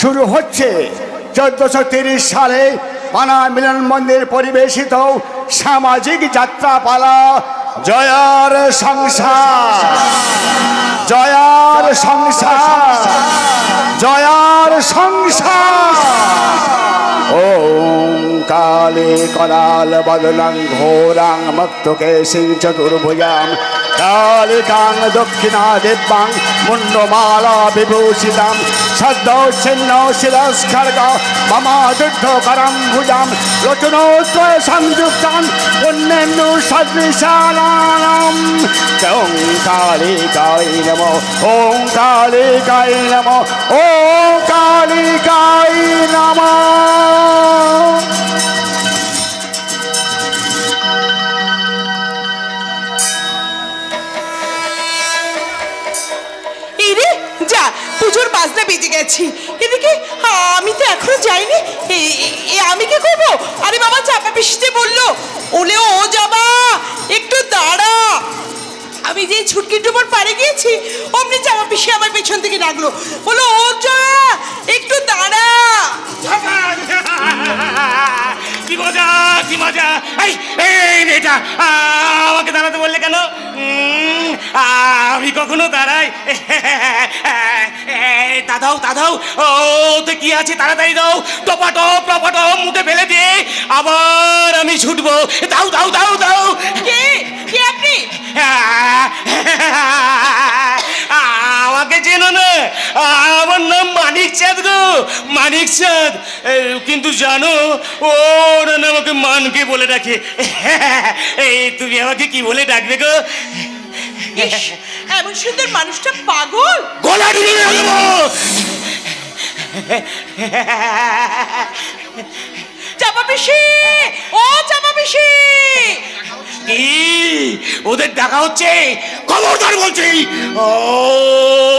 শুরু হচ্ছে 1430 সালে পানা মিলন মন্দির পরিবেশিত সামাজিক যাত্রাপালা জয়ার সংসার, জয়ার সংসার, জয়ার সংসার। ওম কালে করাল বদনাং ঘোরাং মক্তকেশী চতুর্ভুজাং কালিকাং দক্ষিণা দেবাং মুন্ডমালা বিভূষিতাং সদ্দৌচ্ছিন্ন শিরস্খর্গ মমাদুদ্ধকরং ভুজাং লোচনোত্তর সংযুক্তাং পুণ্যেন্দু সদৃশানাম। ওং কালিকায় নমঃ, ওং কালিকায় নমঃ, ওং কালিকায় নমঃ। পুজোর বাজনা বেজে গেছি, এদিকে আমি তো এখনো যাইনি। আমি কি করবো? আরে বাবা চাপা পিসিতে বললো, ওলে ও যাবা একটু দাঁড়া। আমি যে ছুটকি ডুবোর পারে গিয়েছি অমনি চাপা পিসি আমার পেছন থেকে ডাকলো, বলো ও যা একটু দাঁড়া। কি মজা, কি মজা! এই মেয়েটা আমাকে দাঁড়াতে বললে কেন? আমি কখনো দাঁড়াই? দাদাও দাদাও, ও তো কি আছে, তাড়াতাড়ি দাও, টপাটপ টপাটপ মুখে ফেলে দিয়ে আবার আমি ছুটবো। দাও দাও দাও দাও। কে কে আপনি? আমাকে চেনো না? আমার নাম মানিক চাঁদ গো, মানিক চাঁদ। কিন্তু জানো ওরা না আমাকে মানকে বলে ডাকে। এই তুমি আমাকে কি বলে ডাকবে গো? এমন সুন্দর মানুষটা পাগল। গলা ঢুকে গেল। চাপা পিসি, ও চাপা পিসি। কি ওদের ডাকা হচ্ছে? খবরদার বলছি,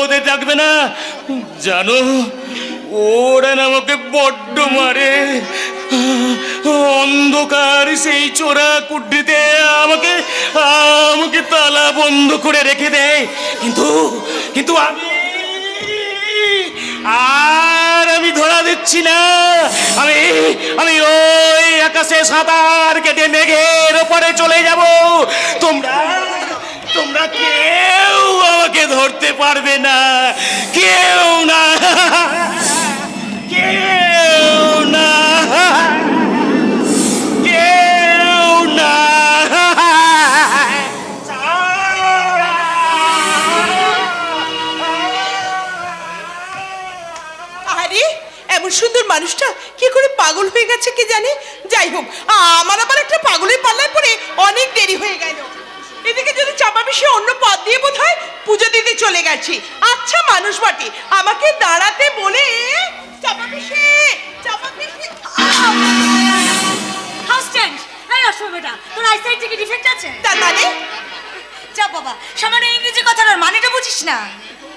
ওদের ডাকবে না। জানো ওরা আমাকে বড্ড মারে। অন্ধকার সেই চোরা কুড্ডিতে আমাকে আমাকে তালা বন্ধ করে রেখে দেয়। কিন্তু কিন্তু আমি ধরা দিচ্ছি না। আমি আমি ওই আকাশে সাঁতার কেটে মেঘের ওপরে চলে যাব। তোমরা তোমরা কেউ আমাকে ধরতে পারবে না, কেউ না, কেউ না, কেউ না। আরে এমন সুন্দর মানুষটা কি করে পাগল হয়ে গেছে কে জানে। যাই হোক, আমার আবার একটা পাগলের পাল্লায় পড়ে অনেক দেরি হয়ে গেল। এদিকে যদি চাপা পিসি অন্য পথ দিয়ে বোধ হয় পুজো দিতে চলে গেছি। আচ্ছা মানুষ বটে, আমাকে দাঁড়াতে বলে। চাপা পিসি, চাপা পিসি। হাউস্ট্যান্ড, এই অসময় বেটা, তোর আইসাইট থেকে ডিফেক্ট আছে? তার মানে? যা বাবা, সামান্য ইংরেজি কথার মানেটা বুঝিস না?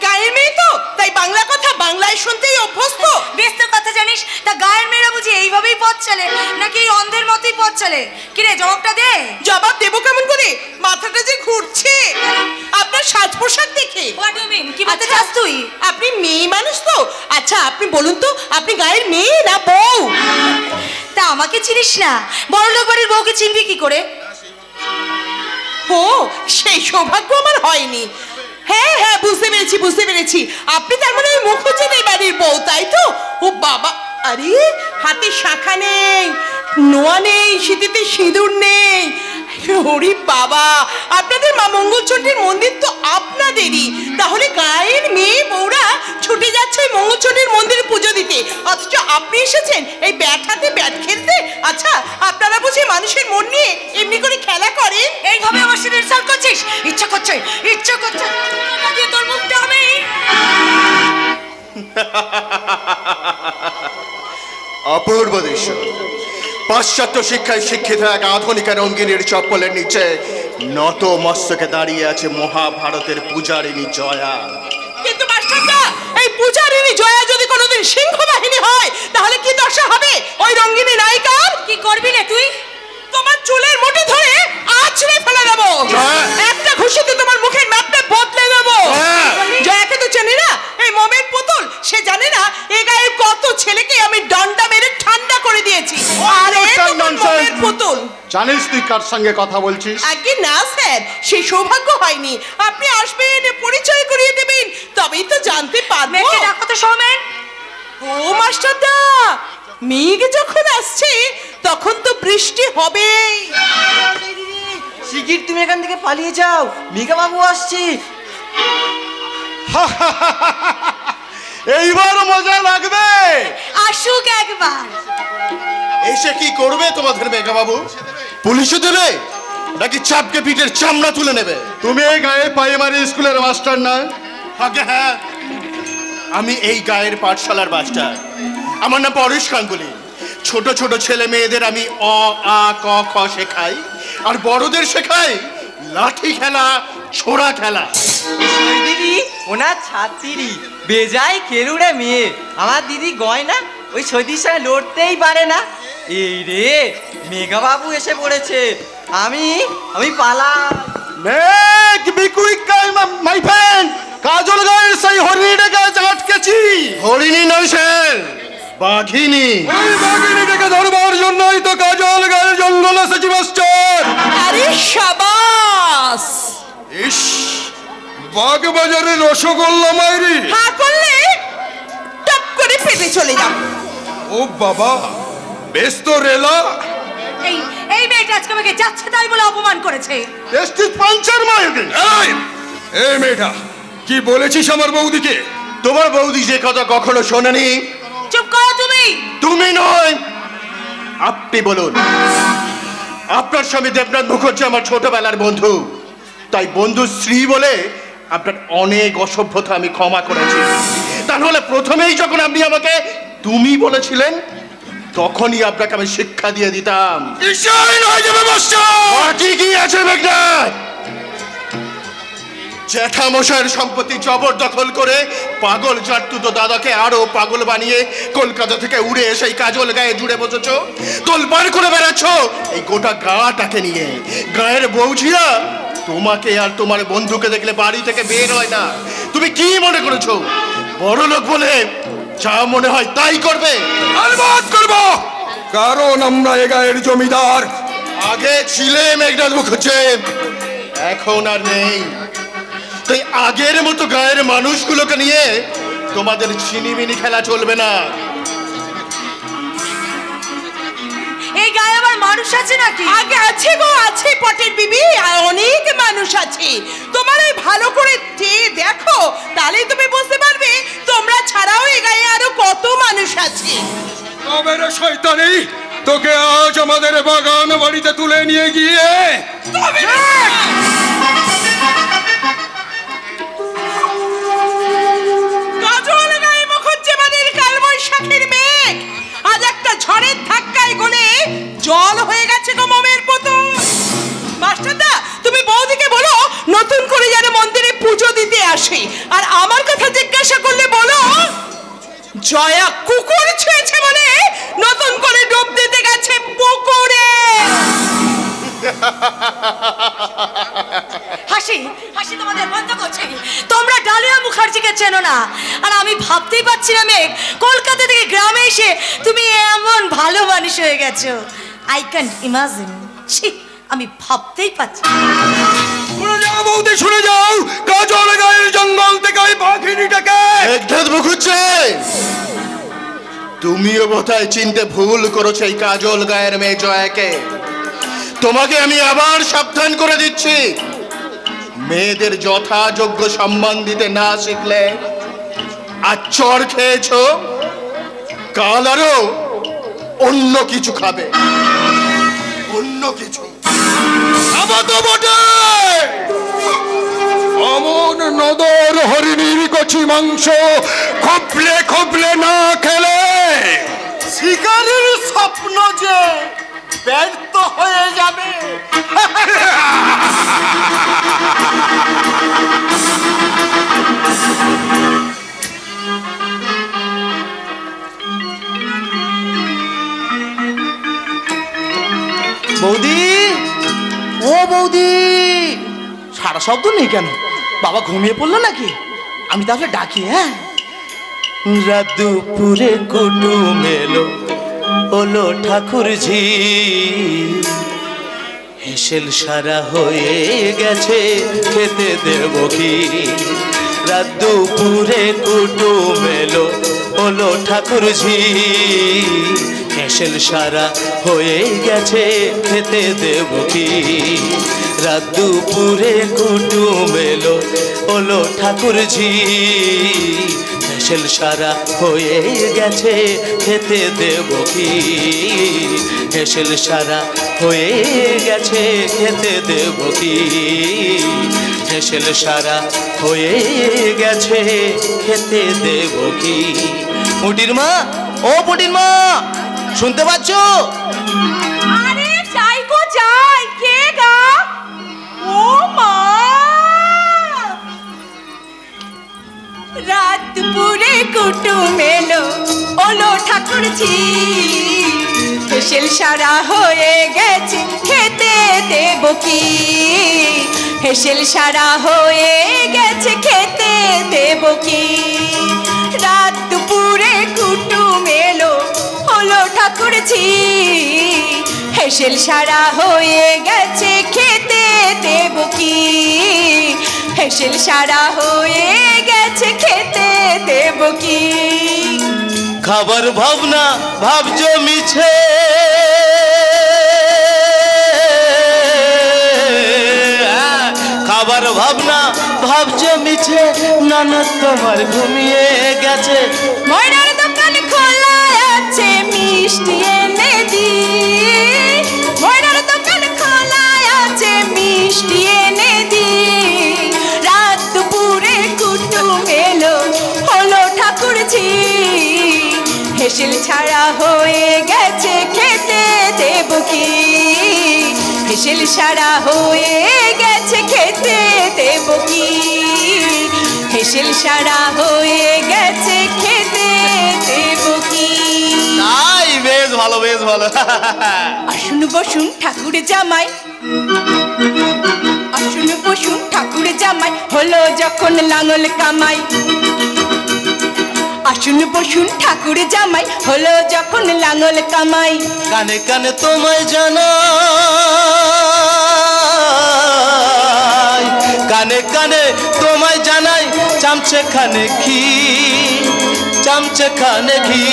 গায়ের মেয়ে তো, তাই বাংলা কথা বাংলায় শুনতেই অভ্যস্ত। বেশ তো কথা জানিস। তা গায়ের মেয়েরা বুঝি এইভাবেই পথ চলে নাকি এই অন্ধের মতোই পথ চলে? কিরে জবাবটা দে। জবাব দেবো কেমন করে? মাথাটা যে ঘুরছে আপনার সাজ পোশাক দেখে। What do you mean? কি বলতে চাস তুই? আপনি মেয়ে মানুষ তো। আচ্ছা আপনি বলুন তো, আপনি গায়ের মেয়ে না বউ? তা আমাকে চিনিস না? বড়লোক বাড়ির বউকে চিনবি কি করে? ও সেই সৌভাগ্য আমার হয়নি। হ্যাঁ হ্যাঁ বুঝতে পেরেছি, বুঝতে পেরেছি। আপনি তার মানে ওই মুখোজ্জেদের বাড়ির বউ, তাই তো? ও বাবা, আরে হাতে শাখা নেই, নোয়া নেই, শীতেতে সিঁদুর নেই। ওরে বাবা, আপনাদের মা মঙ্গলচণ্ডীর মন্দির তো আপনাদেরই। তাহলে গায়ের মেয়ে বউরা ছুটে যাচ্ছে ওই মঙ্গলচণ্ডীর মন্দিরে পুজো দিতে, অথচ আপনি এসেছেন এই ব্যাট হাতে ব্যাট খেলতে। আচ্ছা আপনারা বুঝি মানুষের মন নিয়ে এমনি করে খেলা করেন? এইভাবে আমার সাথে ইনসাল্ট করছিস? ইচ্ছা করছে, ইচ্ছা করছে তোর মুখটা আমি। অপূর্ব দৃশ্য। পাশ্চাত্য শিক্ষায় শিক্ষিত এক আধুনিক রঙ্গিনীর চপ্পলের নিচে নত মস্তকে দাঁড়িয়ে আছে মহাভারতের পূজারিণী জয়া। কিন্তু মাস্টারদা, এই পূজারিণী জয়া যদি কোনোদিন সিংহ বাহিনী হয় তাহলে কি দশা হবে ওই রঙ্গিনী নায়িকার? কি করবি রে তুই? তোমার চুলের মুঠি ধরে আছড়ে ফেলে দেবো, একটা ঘুষিতে তোমার মুখের ম্যাপটা বদলে দেবো। জয়াকে তো চেনে না, এই মোমের পুতুল। সে জানে না এ গায়ে কত জানিস তুই কার সঙ্গে কথা বলছিস? আগে না স্যার, সেই সৌভাগ্য হয়নি। আপনি আসবেন, পরিচয় করিয়ে দেবেন, তবেই তো জানতে পারবো। মেয়েকে ডাকো তো সৌমেন। ও মাস্টারদা, মেঘ যখন আসছে তখন তো বৃষ্টি হবে। শিগগির তুমি এখান থেকে পালিয়ে যাও, মেঘা বাবু আসছে। এইবার মজা লাগবে। আসুক একবার। এসে কি করবে তোমাদের মেঘা বাবু? পুলিশে দেবে নাকি চাপকে পিঠের চামড়া তুলে নেবে? তুমি এই গায়ে প্রাইমারি স্কুলের মাস্টার না? আগে হ্যাঁ, আমি এই গায়ের পাঠশালার মাস্টার। আমার নাম পরেশ গাঙ্গুলি। ছোট ছোট ছেলে মেয়েদের আমি অ আ ক খ শেখাই, আর বড়দের শেখাই লাঠি খেলা, ছোড়া খেলা। ওই দিদি ওনার ছাত্রী বেজায় খেলুড়ে মেয়ে। আমার দিদি গয়না ওই সতীর সঙ্গে লড়তেই পারে না। এই রে মেঘা বাবু এসে পড়েছে। আমি পালাম। মেঘ বিকুইক মাই ফ্রেন্ড, কাজল গায়ের সেই হরিণীটাকে আটকেছি। হরিণী নয় স্যার, বাঘিনী। ওই বাঘিনীটাকে ধরবার জন্যই তো কাজল গায়ের জঙ্গল এসেছি মাস্টার। আরে শাবাস! ইস, বাগবাজারে রসগোল্লা মাইরি। হ্যাঁ করলে টপ করে পেটে চলে যাও। ও বাবা, বেশ তো রেলা। এই মেয়েটা আজকে আমাকে যাচ্ছে তাই বলে অপমান করেছে। টেস্টিস পাঞ্চার মাইরি। এই মেয়েটা কি বলেছিস আমার বৌদিকে? তোমার বৌদি যে কথা কখনো শোনেনি। চুপ করো তুমি। তুমি নয়, আপনি বলুন। আপনার স্বামী দেবনাথ মুখার্জি আমার ছোটবেলার বন্ধু, তাই বন্ধু স্ত্রী বলে আপনার অনেক অসভ্যতা আমি ক্ষমা করেছি। তাহলে প্রথমেই যখন আপনি আমাকে তুমি বলেছিলেন, তখনই আপনাকে আমি শিক্ষা দিয়ে দিতাম। বাকি কি আছে মেঘনাথ? জ্যাঠামশাইয়ের সম্পত্তি জবরদখল করে পাগল জাটতুতো দাদাকে আরো পাগল বানিয়ে কলকাতা থেকে উড়ে এসে এই কাজল গায়ে জুড়ে বসেছো, তোলপাড় করে বেড়াচ্ছ এই গোটা গাটাকে নিয়ে। গায়ের বউঝিরা তোমাকে আর তোমার বন্ধুকে দেখলে বাড়ি থেকে বের হয় না। তুমি কি মনে করেছো বড় লোক বলে যা মনে হয় তাই করবে? আলবাত করব, কারণ আমরা এ গায়ের জমিদার। আগে ছিলে মেঘনাথ মুখার্জি, এখন আর নেই। তাই আগের মতো গায়ের মানুষগুলোকে নিয়ে তোমাদের ছিনিমিনি খেলা চলবে না। এই গায়ে আবার মানুষ আছে নাকি? আগে আছে গো, আছে পটের বিবি, আর অনেক মানুষ আছে। তোমার ওই ভালো করে দেখো, তাহলেই তুমি বুঝতে পারবে তোমরা ছাড়াও এই গায়ে আরো কত মানুষ আছে। তবে রে শয়তানি, তোকে আজ আমাদের বাগান বাড়িতে তুলে নিয়ে গিয়ে কাজল গায়ে মুখুজ্জে বাড়ির কালবৈশাখীর মেঘ আজ একটা ঝড়ের ধাক্কায় গলে জল হয়ে গেছে গো মোমের পুতুল। মাস্টারদা, তুমি বৌদিকে বলো নতুন করে যেন মন্দিরে পুজো দিতে আসে। আর আমার কথা জিজ্ঞাসা করলে বলো জয়া কুকুর ছুঁয়েছে বলে নতুন করে ডুব দিতে গেছে পুকুরে। হাসি হাসি তোমাদের বন্ধ করছে। তোমরা ডালিয়া মুখার্জিকে চেনো না, আর আমি ভাবতেই পারছি না মেঘ, কলকাতা থেকে গ্রামে এসে তুমি এমন ভালো মানুষ হয়ে গেছো। I can't imagine. আমি ভাবতেই পারছি। শুনে যাও বৌদি, শুনে যাও, কাজল গায়ের জঙ্গল থেকে ওই বাঘিনীটাকে। মেঘনাথ মুখার্জি, তুমিও বোধহয় চিনতে ভুল করেছো এই কাজল গায়ের মেয়ে জয়াকে। তোমাকে আমি আবার সাবধান করে দিচ্ছি, মেয়েদের যথাযোগ্য সম্মান দিতে না শিখলে আজ চড় খেয়েছো, কাল আরো অন্য কিছু খাবে, অন্য কিছু। অমন নদর হরিণীর কচি মাংস খবলে খবলে না খেলে শিকারের স্বপ্ন যে ব্যর্থ হয়ে যাবে। বৌদি, ও বৌদি, সারা শব্দ নেই কেন? বাবা ঘুমিয়ে পড়লো নাকি? আমি তাহলে ডাকি। হ্যাঁ, রাত দুপুরে কুটুম এলো, হলো ঠাকুরঝি, হেসেল সারা হয়ে গেছে খেতে দেব কি রাত দুপুরে কুটুম এলো হলো ঠাকুরঝি হেসেল সারা হয়ে গেছে খেতে দেব কি রাত দুপুরে কুটুম এলো হলো ঠাকুরঝি হেসেল সারা হয়ে গেছে খেতে দেব কি হেসেল সারা হয়ে গেছে খেতে দেব কি হেসেল সারা হয়ে গেছে খেতে দেব কি পুটির মা ও পুটির মা শুনতে পাচ্ছ আরে যাই গো যাই কে গা ও মা রাত দুপুরে কুটুম এলো ওলো ঠাকুরঝি হেসেল সারা হয়ে গেছে খেতে দেব কি হেসেল সারা হয়ে গেছে খেতে দেব কি রাত দুপুরে কুটুম এলো হলো ঠাকুরঝি হেসেল সারা হয়ে গেছে খেতে দেব কি হেসেল সারা হয়ে গেছে খেতে দেব কি খাবার ভাবনা ভাব জমিছে খাবার ভাবনা ভাব জমিছে নানা তোমার ঘুমিয়ে গেছে ময়নার দোকান খোলা আছে মিষ্টি এনে দি ময়নার দোকান খোলা আছে মিষ্টি এনে দি রাত দুপুরে কুটুম এলো হলো ঠাকুরঝি হেসেল ছাড়া হয়ে গেছে খেতে দেব কি হেসেল সারা হয়ে গেছে খেতে দেব কি হেসেল সারা হয়ে গেছে খেতে দেব কি তাই বেশ ভালো আসুন বসুন ঠাকুর জামাই আসুন বসুন ঠাকুর জামাই হলো যখন লাঙল কামাই আসুন বসুন ঠাকুর জামাই হলো যখন লাঙল কামাই কানে কানে তোমায় জানাই কানে কানে তোমায় জানাই চামচে খানে ঘি চামচে খানে ঘি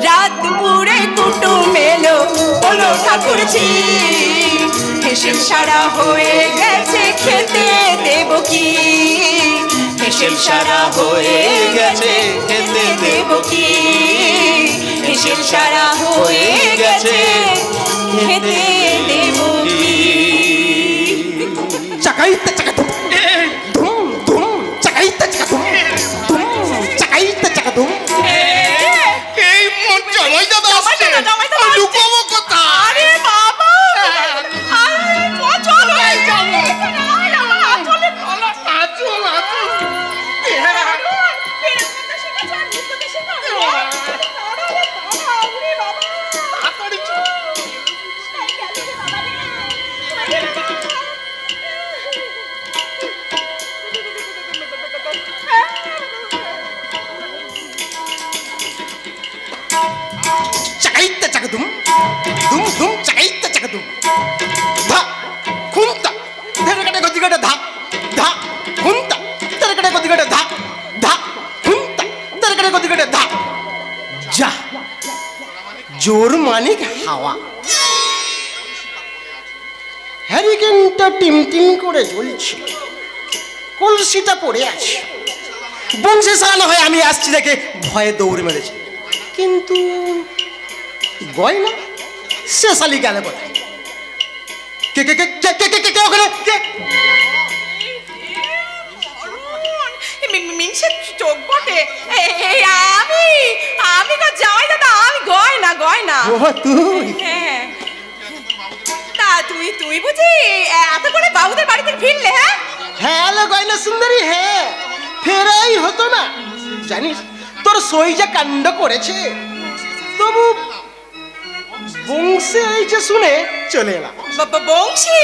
রাত দুপুরে কুটুম এলো হলো ঠাকুরঝি হেসেল সারা হয়ে গেছে খেতে দেব কি হেসেল সারা হয়ে গেছে খেতে দেব কি হেসেল সারা হয়ে গেছে খেতে দেব কি চাকাইতে চাকা ধুম ধুম ধুম চাকাইতে চাকা ধুম ধুম চাকাইতে চাকা ধুম এই মোর জামাই দাদা আসছে জামাই দাদা আসছে। লুকাবো কোথায় আরে বাবা আরে চল হয়ে যাবে চলে চলো আচল আচল তাড়াতাড়ি চল। চাকাইতে চাকা ধুম ধুম ধুম চাকাইতে চাকা ধুম ধা খুন্তা ধরে কাটে গতি কাটে ধা ধা খুন্তা ধরে কাটে গতি কাটে ধা ধা খুন্তা ধরে কাটে গতি কাটে ধা যা জোর মানিক হাওয়া হ্যারিকেনটা টিম টিম করে জ্বলছে কলসিটা পড়ে আছে বংশে সারানো হয়ে আমি আসছি দেখে ভয়ে দৌড় মেরেছে কিন্তু গয়না সে শালি গেলে কোথায় কে কে কে কে কে কে কে কে ওখানে কে মিনসে চোখ বটে আমি তো জামাই দাদা আমি গয়না গয়না ও তুই হ্যাঁ তা তুই বুঝি এত করে বাবুদের বাড়িতে ফিরলে হ্যাঁ হ্যাঁ লো গয়না সুন্দরী হ্যাঁ ফেরাই হতো না জানিস তোর সই যে কাণ্ড করেছে তবু বংশে এই যে শুনে চলে এলাম বংশী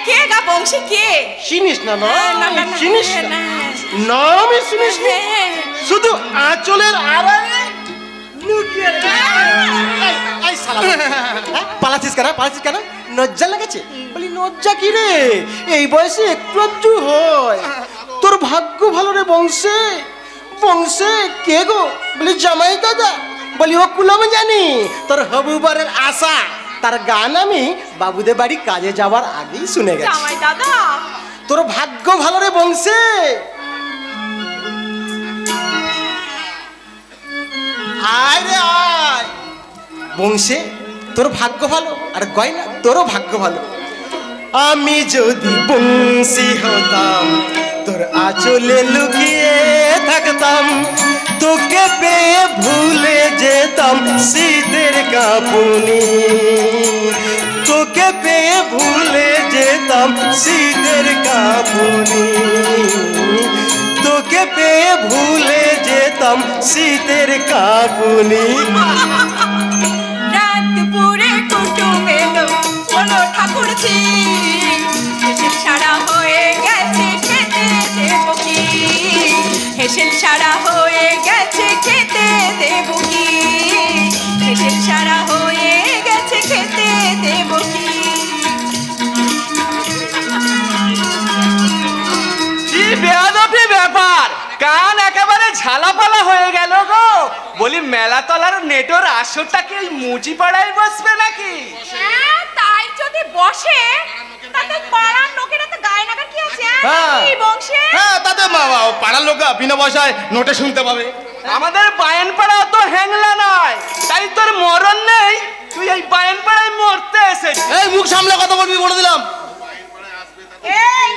কে গা বংশী কে চিনিস না না না, না, চিনিস না, না না। নামই শুনিস না হ্যাঁ। শুধু আঁচলের আড়ালে লুকিয়ে পালাচ্ছিস কেন লজ্জা লেগেছে? বলি লজ্জা কি রে, এই বয়সে একটু একটু হয়। তোর ভাগ্য ভালো রে বংশে। বংশে কে গো? বলি জামাই দাদা। বলি ও কুলম জানি, তোর হবুবারের আশা। তার গান আমি বাবুদের বাড়ি কাজে যাওয়ার আগেই শুনে গেছি। জামাই দাদা, তোর ভাগ্য ভালো রে বংশে। আয় রে আয় বংশে, তোর ভাগ্য ভালো। আর গয়না তোরও ভাগ্য ভালো। আমি যদি বংশী হতাম, তোর আঁচলে লুকিয়ে থাকতাম, তোকে পেয়ে ভুলে যেতাম শীতের কাঁপুনি। তোকে পেয়ে ভুলে যেতাম শীতের কাঁপুনি। তোকে পেয়ে ভুলে যেতাম শীতের কাঁপুনি। রাত পুরে কুটুম এলো, বলো ঠাকুরজি, হেসেল সারা হয়ে গেছে খেতে দেব কি? হেসেল সারা হয়ে গেছে খেতে দেব কি? হেসেল সারা হয়ে গেছে খেতে দেব কি? কি বেয়াদবি ব্যাপার, কান একেবারে ঝালাপালা হয়ে গেল গো। বলি মেলাতলার নেটোর আসরটা কি ওই মুচি পাড়ায় বসবে নাকি? হ্যাঁ, তাই যদি বসে তাতে পাড়ার লোকেরা তো গায়ে লাগার কি আছে? হ্যাঁ। কি বংশে? হ্যাঁ, তাতে পাড়ার লোক বিনা পয়সায় নোটে শুনতে পাবে। আমাদের বায়েন পাড়া তো হ্যাংলা নয়, তাই তোর মরণ নেই। তুই এই বায়েন পাড়ায় মরতে এসেছিস। এই মুখ সামলে কথা বলবি বলে দিলাম। এই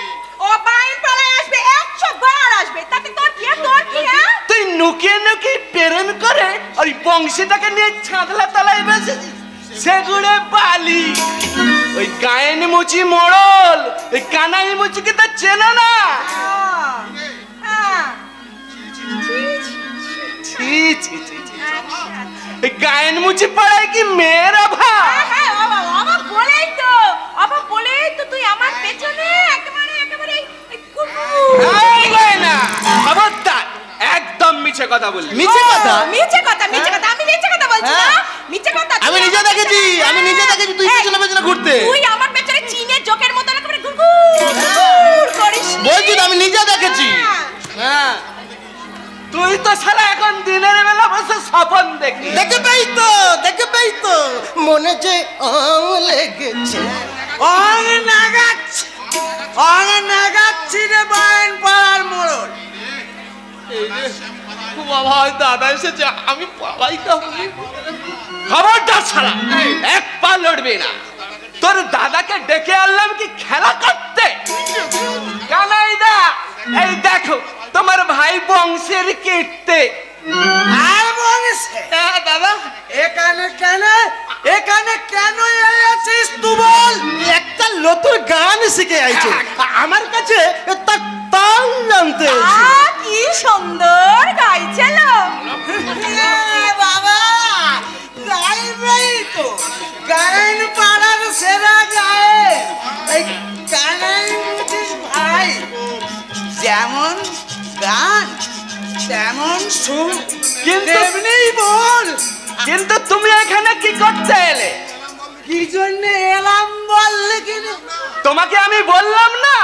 ও বাইন পাড়ায় আসবে, 100 বার আসবে, তাতে তোর কি? তোর কি? হ্যাঁ, তুই নুকিয়ে নুকিয়ে প্রেরণ করে ওই বংশীটাকে নিয়ে ছাদলা তলায় বসেছিস। সেগুড়ে বালি, ওই গায়েন মুচি মোড়ল, ওই কানাই মুচিকে তো চেনো না। হ্যাঁ। ছি ছি ছি ছি। এই গায়েন মুচি পাড়ায় কি মেয়েরা ভাই? হ্যাঁ, অবাক বলেই তো তুই আমার পেছনে একেবারে এই কুকুর। এই গয়না, খবরদার, একদম মিছে কথা বলবি। মিছে কথা? মিছে কথা। আমি মিছে কথা বলছি না, হ্যাঁ। মিছে কথা। আমি নিজে দেখেছি তুই পেছনে পেছনে ঘুরতে। তুই আমার পেছনে চীনের জোকের মতো একেবারে গুড়গুড় করিস। বলছি তো আমি নিজে দেখেছি। হ্যাঁ, তুই তো সারা এখন দিনের বেলা বসে স্বপন দেখি। দেখে পাই তো মনে যে লেগেছে। নাগাচ্ছি রে বায়েন পাড়ার মোড়ল। বাবা, দাদা এসেছে, আমি পালাই খাবো। খবরদার ছাড়া এক পা লড়বি না। তোর দাদাকে ডেকে আনলাম কি খেলা করতে? কানাই দা, এই দেখো তোমার ভাই বংশের কীর্তি। আর বংশে? হ্যাঁ দাদা, এখানে কেন এসেছিস তুই বল? একটা নতুন গান শিখে আইছে, আমার কাছে তার তাল জানতে। কি সুন্দর গাইছিল। বাবা, গাইবেই তো। গায়েন পাড়ার সেরা গায়ে এই কানাই মুচিস ভাই। যেমন গান তেমন সুর, কিন্তু তেমনি বল। কিন্তু তুমি এখানে কি করতে এলে? কি জন্য এলাম বললে কিনা? তোমাকে আমি বললাম না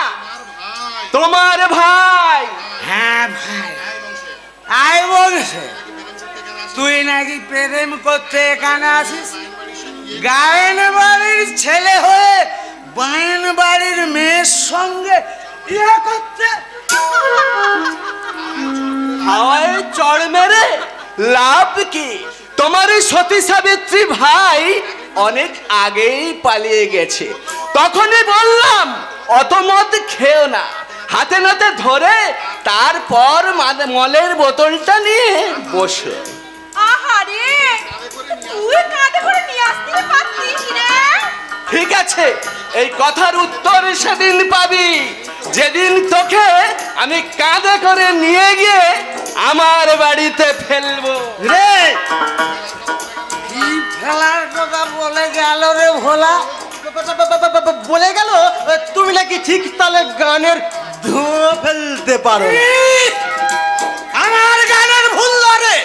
তোমার ভাই। হ্যাঁ ভাই, আয় বংশে, তুই নাকি প্রেম করতে এখানে আসিস? গায়েন বাড়ির ছেলে হয়ে বায়েন বাড়ির মেয়ের সঙ্গে ইয়ে করতে? হাওয়ায় চড় মেরে লাভ কি? তোমার এই সতী সাবিত্রী ভাই অনেক আগেই পালিয়ে গেছে। তখনই বললাম অত মদ খেও না, হাতে নাতে ধরে তারপর মলের বোতলটা নিয়ে বসো। আহারে, তুই কাঁধে করে নিয়ে আসতে পারতিস রে। ঠিক আছে, এই কথার উত্তর সেদিন পাবি, যেদিন তোকে আমি কাঁধে করে নিয়ে গিয়ে আমার বাড়িতে ফেলবো। রে, কি ফেলার কথা বলে গেল রে ভোলা? বলে গেল তুমি নাকি ঠিক তালে গানের ধোঁয়া ফেলতে পারো। আমার গানের ভুল ধরে।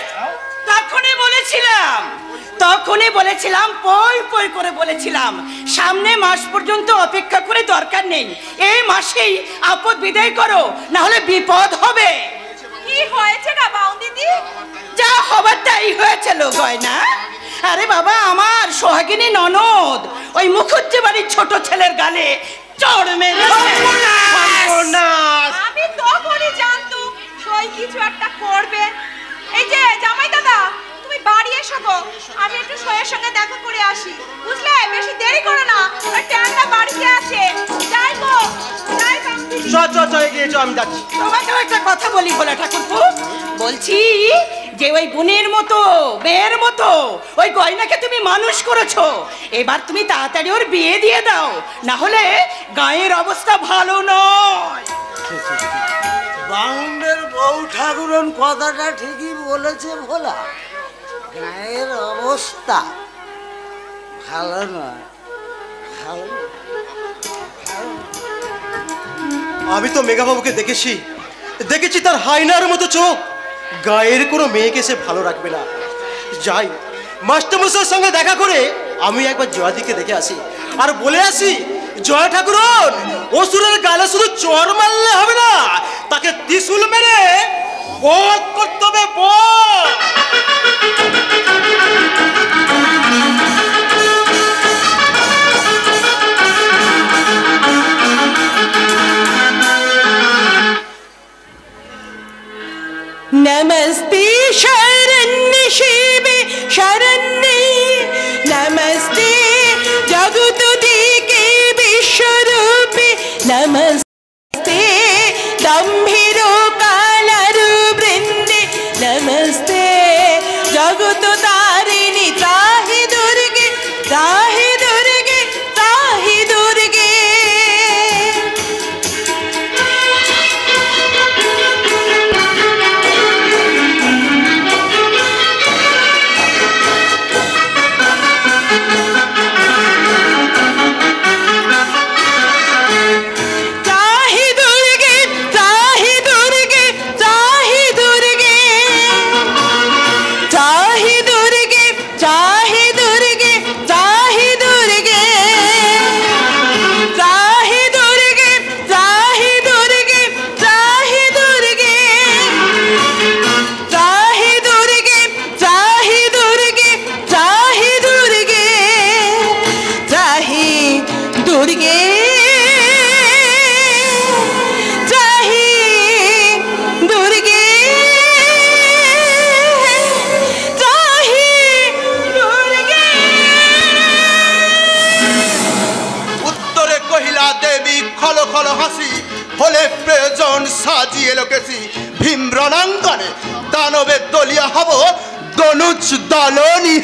তখনই বলেছি বলেছিলাম, তখনই বলেছিলাম, পই পই করে বলেছিলাম, সামনে মাস পর্যন্ত অপেক্ষা করে দরকার নেই, এই মাসেই আপদ বিদায় করো, না হলে বিপদ হবে। কি হয়েছে না বাউন দিদি? যা হবার তাই হয়েছিল গয়না। আরে বাবা, আমার সোহাগিনী ননদ ওই মুখুজ্জে বাড়ির ছোট ছেলের গালে চড় মেরেছে। আমি তখনই জানতুম সই কিছু একটা করবে। এই যে জামাই দাদা, তুমি বাড়ি এসো গো, আমি একটু সইয়ের সঙ্গে দেখা করে আসি, বুঝলে? বেশি দেরি করো না, ওই ট্যাংরা বাড়িতে আসে। যাই গো, যাই বাউন দিদি। আমি যাচ্ছি। তোমাকেও একটা কথা বলি ভোলা ঠাকুরপো, বলছি যে ওই বোনের মতো বের মতো ওই গয়নাকে তুমি মানুষ করেছো, এবার তুমি তাড়াতাড়ি ওর বিয়ে দিয়ে দাও, না হলে গায়ের অবস্থা ভালো নয়। বাউন্ডের বউ ঠাকুরন কথাটা ঠিকই বলেছে ভোলা, গায়ের অবস্থা ভালো নয়, ভালো নয়। আমি তো মেঘাবাবুকে দেখেছি তার হায়নার মতো চোখ, গায়ের কোনো মেয়েকে সে ভালো রাখবে না। যাই মাস্টারমশাইয়ের সঙ্গে দেখা করে আমি একবার জয়াদিকে দেখে আসি, আর বলে আসি, জয়া ঠাকুরন অসুরের গালে শুধু চর মারলে হবে না, তাকে ত্রিশূল মেরে বধ করতে হবে, বধ। नमस्ते शरण्य शिवे शरण्ये, नमस्ते जगत दिके विश्वरूपे, नमस्ते गंभीरो कालरु वृंदे, नमस्ते जगत तारिणी त्राहि दुर्गे, त्राहि दुर्गे, त्राहि दुर्गे। সাজিয়ে লোকেছি ভীম রণাঙ্গনে, দানবের দলিয়া হব দনুজ দলনি।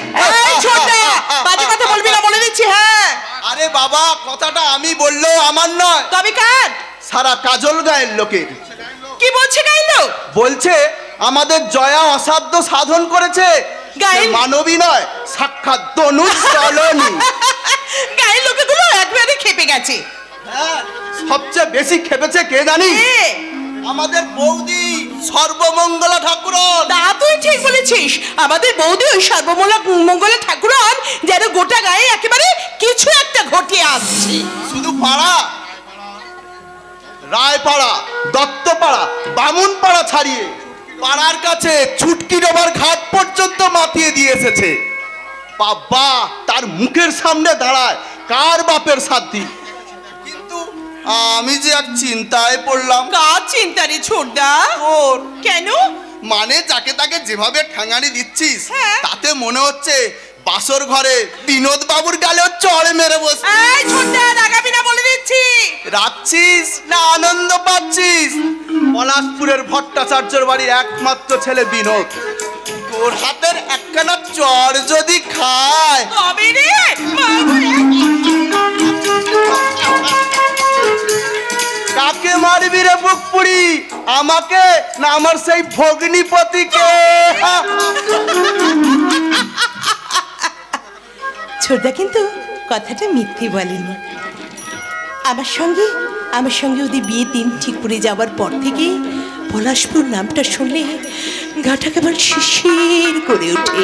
বাজে কথা বলবি না, বলে দিচ্ছি। হ্যাঁ, আরে বাবা, কথাটা আমি বললো আমার নয়, তবে কার? সারা কাজল গায়ের লোকের। কি বলছে গায়ের লোক? বলছে আমাদের জয়া অসাধ্য সাধন করেছে, গায়ের মানবী নয়, সাক্ষাৎ দনুজ দলনি। গায়ের লোকগুলো একবারে খেপে গেছে। হ্যাঁ, সবচেয়ে বেশি খেপেছে কে জানি? আমাদের বৌদি সর্বমঙ্গলা ঠাকুরন। তা তুই ঠিক বলেছিস, আমাদের বৌদি ওই সর্বমঙ্গলা ঠাকুরন যেন গোটা গায়ে একেবারে কিছু একটা ঘটিয়ে আসছে। শুধু পাড়া, রায়পাড়া, দত্তপাড়া, বামুনপাড়া ছাড়িয়ে পাড়ার কাছে ছুটকি ডোবার ঘাট পর্যন্ত মাতিয়ে দিয়ে এসেছে। বাবা, তার মুখের সামনে দাঁড়ায় কার বাপের সাধ্যি। কিন্তু আমি যে এক চিন্তায় পড়লাম। কার চিন্তা রে ছোটদা? ওর কেন? মানে যাকে তাকে যেভাবে ঠাঙানি দিচ্ছিস, হ্যাঁ, তাতে মনে হচ্ছে বাসর ঘরে বিনোদ বাবুর গালেও চড় মেরে বসে। এই ছোটদা, রাগাবি না বলে দিচ্ছি। রাখছিস না আনন্দ পাচ্ছিস? পলাশপুরের ভট্টাচার্যর বাড়ির একমাত্র ছেলে বিনোদ, তোর হাতের একখানা চড় যদি খায় তবে রে কাকে মারবি রে বুকপুরি, আমাকে না আমার সেই ভগ্নিপতিকে? ছোটদা কিন্তু কথাটা মিথ্যে বলেনি। আমার সঙ্গে ওদের বিয়ে দিন ঠিক করে যাওয়ার পর থেকে পলাশপুর নামটা শুনলে গাটা কেমন শিশির করে ওঠে।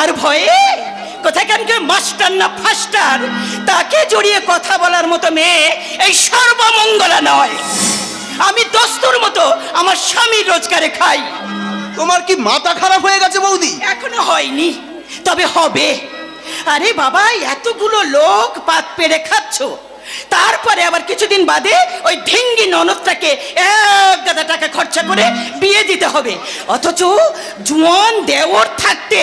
তার ভয়ে কোথাকার মাস্টার না ফাস্টার তাকে জড়িয়ে কথা বলার মতো মেয়ে এই সর্বমঙ্গলা নয়। আমি দস্তুর মতো আমার স্বামীর রোজগারে খাই। তোমার কি মাথা খারাপ হয়ে গেছে বৌদি? এখনো হয়নি, তবে হবে। আরে বাবা, এতগুলো লোক পাত পেরে খাচ্ছ, তারপরে আবার কিছুদিন বাদে ওই ঢিঙ্গি ননদটাকে 1 গাদা টাকা খরচা করে বিয়ে দিতে হবে, অথচ জোয়ান দেওর থাকতে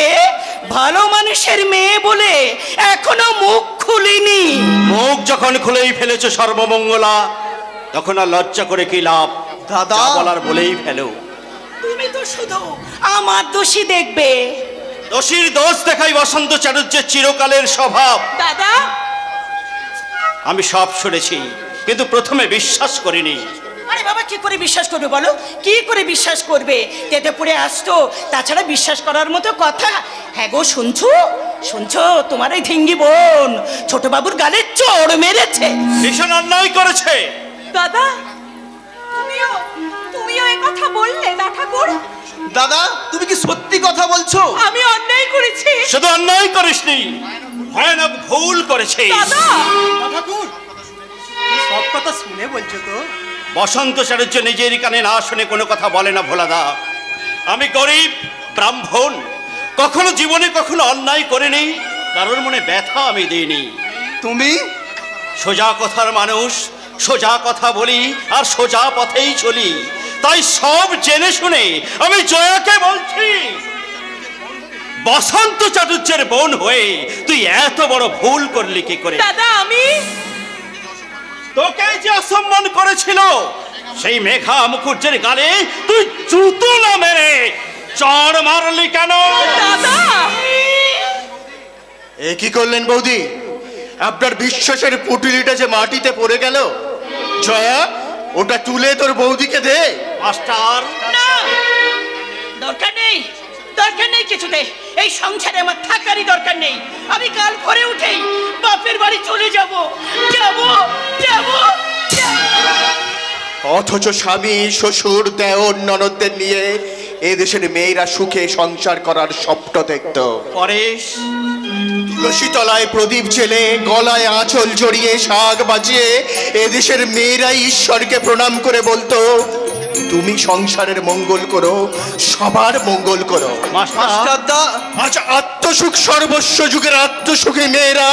ভালো মানুষের মেয়ে বলে এখনো মুখ খুলিনি। মুখ যখন খুলেই ফেলেছো সর্বমঙ্গলা, তখন আর লজ্জা করে কি লাভ? দাদা বলার বলেই ফেলো। তুমি তো শুধু আমার দোষী দেখবে। দোষীর দোষ দেখাই বসন্ত চ্যাটার্যের চিরকালের স্বভাব। দাদা, আমি সব শুনেছি, কিন্তু প্রথমে বিশ্বাস করিনি। আরে বাবা, কি করে বিশ্বাস করবে বলো? কি করে বিশ্বাস করবে? তেতে পড়ে আসতো, তাছাড়া বিশ্বাস করার মতো কথা। হ্যাঁ গো, শুনছো শুনছো, তোমার এই ঢিঙ্গি বোন ছোট বাবুর গালে চড় মেরেছে। ভীষণ অন্যায় করেছে। দাদা, তুমিও এই কথা বললে না ঠাকুর? দাদা, তুমি কি সত্যি কথা বলছো? আমি অন্যায় করেছি। শুধু অন্যায় করিসনি, ভয়ানক ভুল করেছে। দাদা, ঠাকুর সব কথা শুনে বলছো তো? বসন্ত চ্যাটার্য নিজের কানে না শুনে কোনো কথা বলে না ভোলাদা। আমি গরিব ব্রাহ্মণ, কখনো জীবনে কখনো অন্যায় করিনি, কারোর মনে ব্যথা আমি দিইনি। তুমি সোজা কথার মানুষ, সোজা কথা বলি আর সোজা পথেই চলি, তাই সব জেনে শুনে আমি জয়াকে বলছি, বসন্ত চ্যাটার্যের বোন হয়ে তুই এত বড় ভুল করলি কি করে? দাদা, আমি তোকে যে অসম্মান করেছিল, সেই মেঘা মুখুজ্জের গালে তুই জুতো না মেরে চড় মারলি কেন? দাদা, এ কি করলেন বৌদি? আপনার বিশ্বাসের পুটুলিটা যে মাটিতে পড়ে গেল। জয়া, ওটা তুলে তোর বৌদিকে দে। মাস্টার, না, দরকার নেই, দরকার নেই কিছুতে। এই সংসারে আমার থাকারই দরকার নেই। আমি কাল ভোরে উঠেই বাপের বাড়ি চলে যাব যাব যাব। অথচ স্বামী, শ্বশুর, দেওর, ননদদের নিয়ে এদেশের মেয়েরা সুখে সংসার করার স্বপ্ন দেখত। পরেশ, তুলসী তলায় প্রদীপ জেলে, গলায় আঁচল জড়িয়ে, শাক বাজিয়ে এদেশের মেয়েরাই ঈশ্বরকে প্রণাম করে বলতো, তুমি সংসারের মঙ্গল করো, সবার মঙ্গল করো। মাস্টার, আজ আত্মসুখ সর্বস্ব যুগের আত্মসুখী মেয়েরা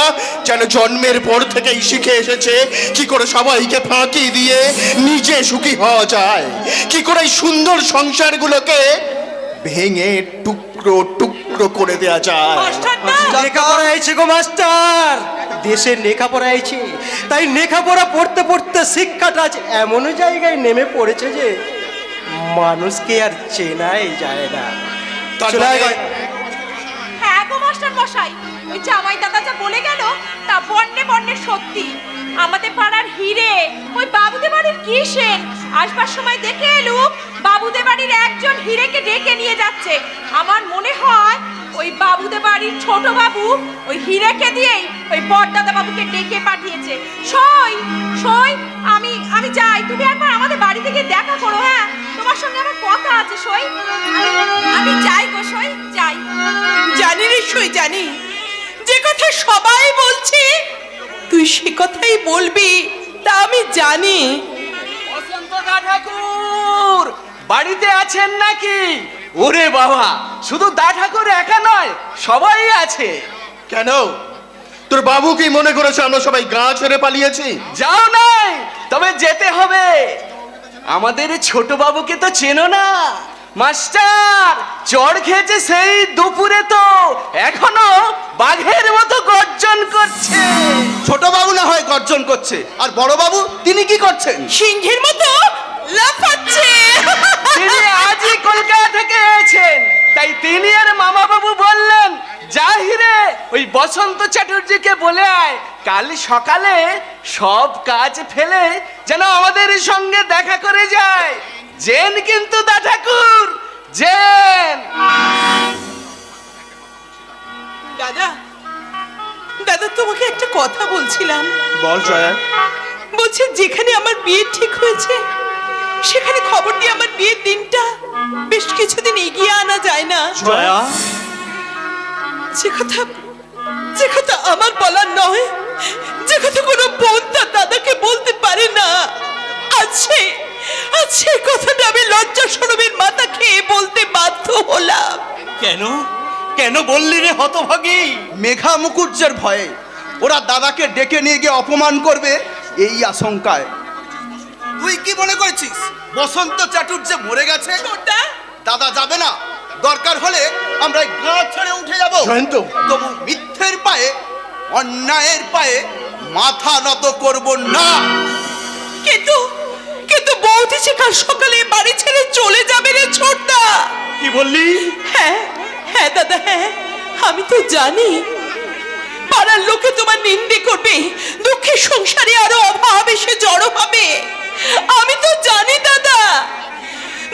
যেন জন্মের পর থেকেই শিখে এসেছে কি করে সবাইকে ফাঁকি দিয়ে নিজে সুখী হওয়া যায়, কি করে এই সুন্দর সংসারগুলোকে ভেঙে টুকরো টুকরো করে দেয়া যায়। লেখাপড়া হয়েছে গো মাস্টার, দেশে লেখাপড়া হয়েছে, তাই লেখাপড়া পড়তে পড়তে শিক্ষাটা আজ এমন জায়গায় নেমে পড়েছে যে মানুষকে আর চেনাই যায় না। চলে আয় গো। হ্যাঁ গো মাস্টার মশাই, ওই জামাই দাদা যা বলে গেল তা বন্যে বন্যে সত্যি। আমাদের পাড়ার হিরে ওই বাবুদের বাড়ির কি সেন আসবার সময় দেখে এলুম বাবুদের বাড়ির একজন হিরেকে ডেকে নিয়ে যাচ্ছে। আমার মনে হয় ওই বাবুদের বাড়ির ছোট বাবু ওই হিরেকে দিয়েই ওই বড়দাদা বাবুকে ডেকে পাঠিয়েছে। সই সই, আমি যাই, তুমি একবার আমাদের বাড়ি থেকে দেখা করো। হ্যাঁ, তোমার সঙ্গে আমার কথা আছে সই। আমি যাই গো সই, যাই। জানি রে সই, জানি যে কথা সবাই বলছে তুই সে কথাই বলবি, তা আমি জানি। বসন্ত দা ঠাকুর বাড়িতে আছেন নাকি? ওরে বাবা, শুধু দা ঠাকুর একা নয়, সবাই আছে। কেন, তোর বাবু কি মনে করেছে আমরা সবাই গা ছেড়ে পালিয়েছি? যাও নাই, তবে যেতে হবে। আমাদের ছোট বাবুকে তো চেনো না? মাস্টার চড় খেয়েছে সেই দুপুরে, তো এখনো বাঘের মতো গর্জন করছে। ছোট বাবু না হয় গর্জন করছে, আর বড় বাবু তিনি কি করছেন? সিংহের মতো লাফাচ্ছে। তিনি আজই কলকাতা থেকে এসেছেন, তাই তিনি আর মামা বাবু বললেন, যা হিরে ওই বসন্ত চ্যাটার্জিকে বলে আয় কাল সকালে সব কাজ ফেলে যেন আমাদের সঙ্গে দেখা করে যায়। জেন কিন্তু দা ঠাকুর, জেন। দাদা, দাদা তোমাকে একটা কথা বলছিলাম। বল জয়া। বলছি যেখানে আমার বিয়ে ঠিক হয়েছে সেখানে খবর দিয়ে আমার বিয়ের দিনটা বেশ কিছুদিন এগিয়ে আনা যায় না? জয়া, যে কথা আমার বলার নয়, যে কথা কোনো বোন তার দাদাকে বলতে পারে না, আছে আছে কথাটা আমি লজ্জা শরমের মাথা খেয়ে বলতে বাধ্য হলাম। কেন কেন বললি রে হতভাগী? মেঘা মুকুজ্জের ভয়ে ওরা দাদাকে ডেকে নিয়ে গিয়ে অপমান করবে এই আশঙ্কায়। তুই কি মনে করেছিস বসন্ত চাটুর্য মরে গেছে? দাদা যাবে না, দরকার হলে আমরা গাঁ ছেড়ে উঠে যাবো। তবু মিথ্যের পায়ে, অন্যায়ের পায়ে মাথা নত করব না। কিন্তু কিন্তু বৌদি যে কাল সকালে বাড়ি ছেড়ে চলে যাবে রে ছোটদা। কি বললি? হ্যাঁ হ্যাঁ দাদা, হ্যাঁ আমি তো জানি পাড়ার লোকে তোমার নিন্দে করবে, দুঃখের সংসারে আরো অভাব এসে জড়ো হবে। আমি তো জানি দাদা,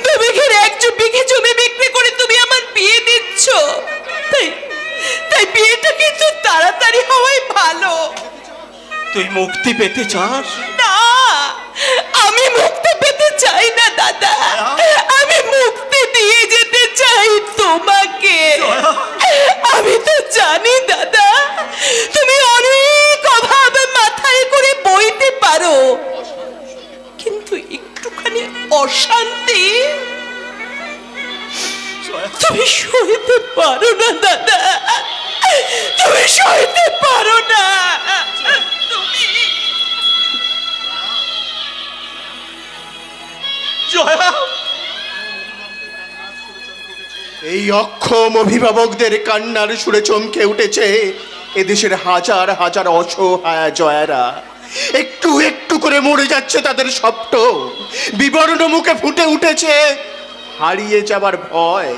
2 বিঘের 1 বিঘে জমি বিক্রি করে তুমি আমার বিয়ে দিচ্ছ, তাই বিয়েটা কিন্তু তাড়াতাড়ি হওয়াই ভালো। তুই মুক্তি পেতে চাস? না, আমি মুক্তি পেতে চাই না দাদা, আমি মুক্তি দিয়ে যেতে চাই তোমাকে। আমি তো জানি দাদা তুমি অনেক অভাব মাথায় করে বইতে পারো, কিন্তু একটুখানি অশান্তি তুমি সইতে পারো না দাদা, তুমি সইতে পারো না। এই অক্ষম অভিভাবকদের কান্নার সুরে চমকে উঠেছে এদেশের হাজার হাজার অসহায় জয়ারা। একটু একটু করে মরে যাচ্ছে তাদের স্বপ্ন, বিবর্ণ মুখে ফুটে উঠেছে হারিয়ে যাবার ভয়।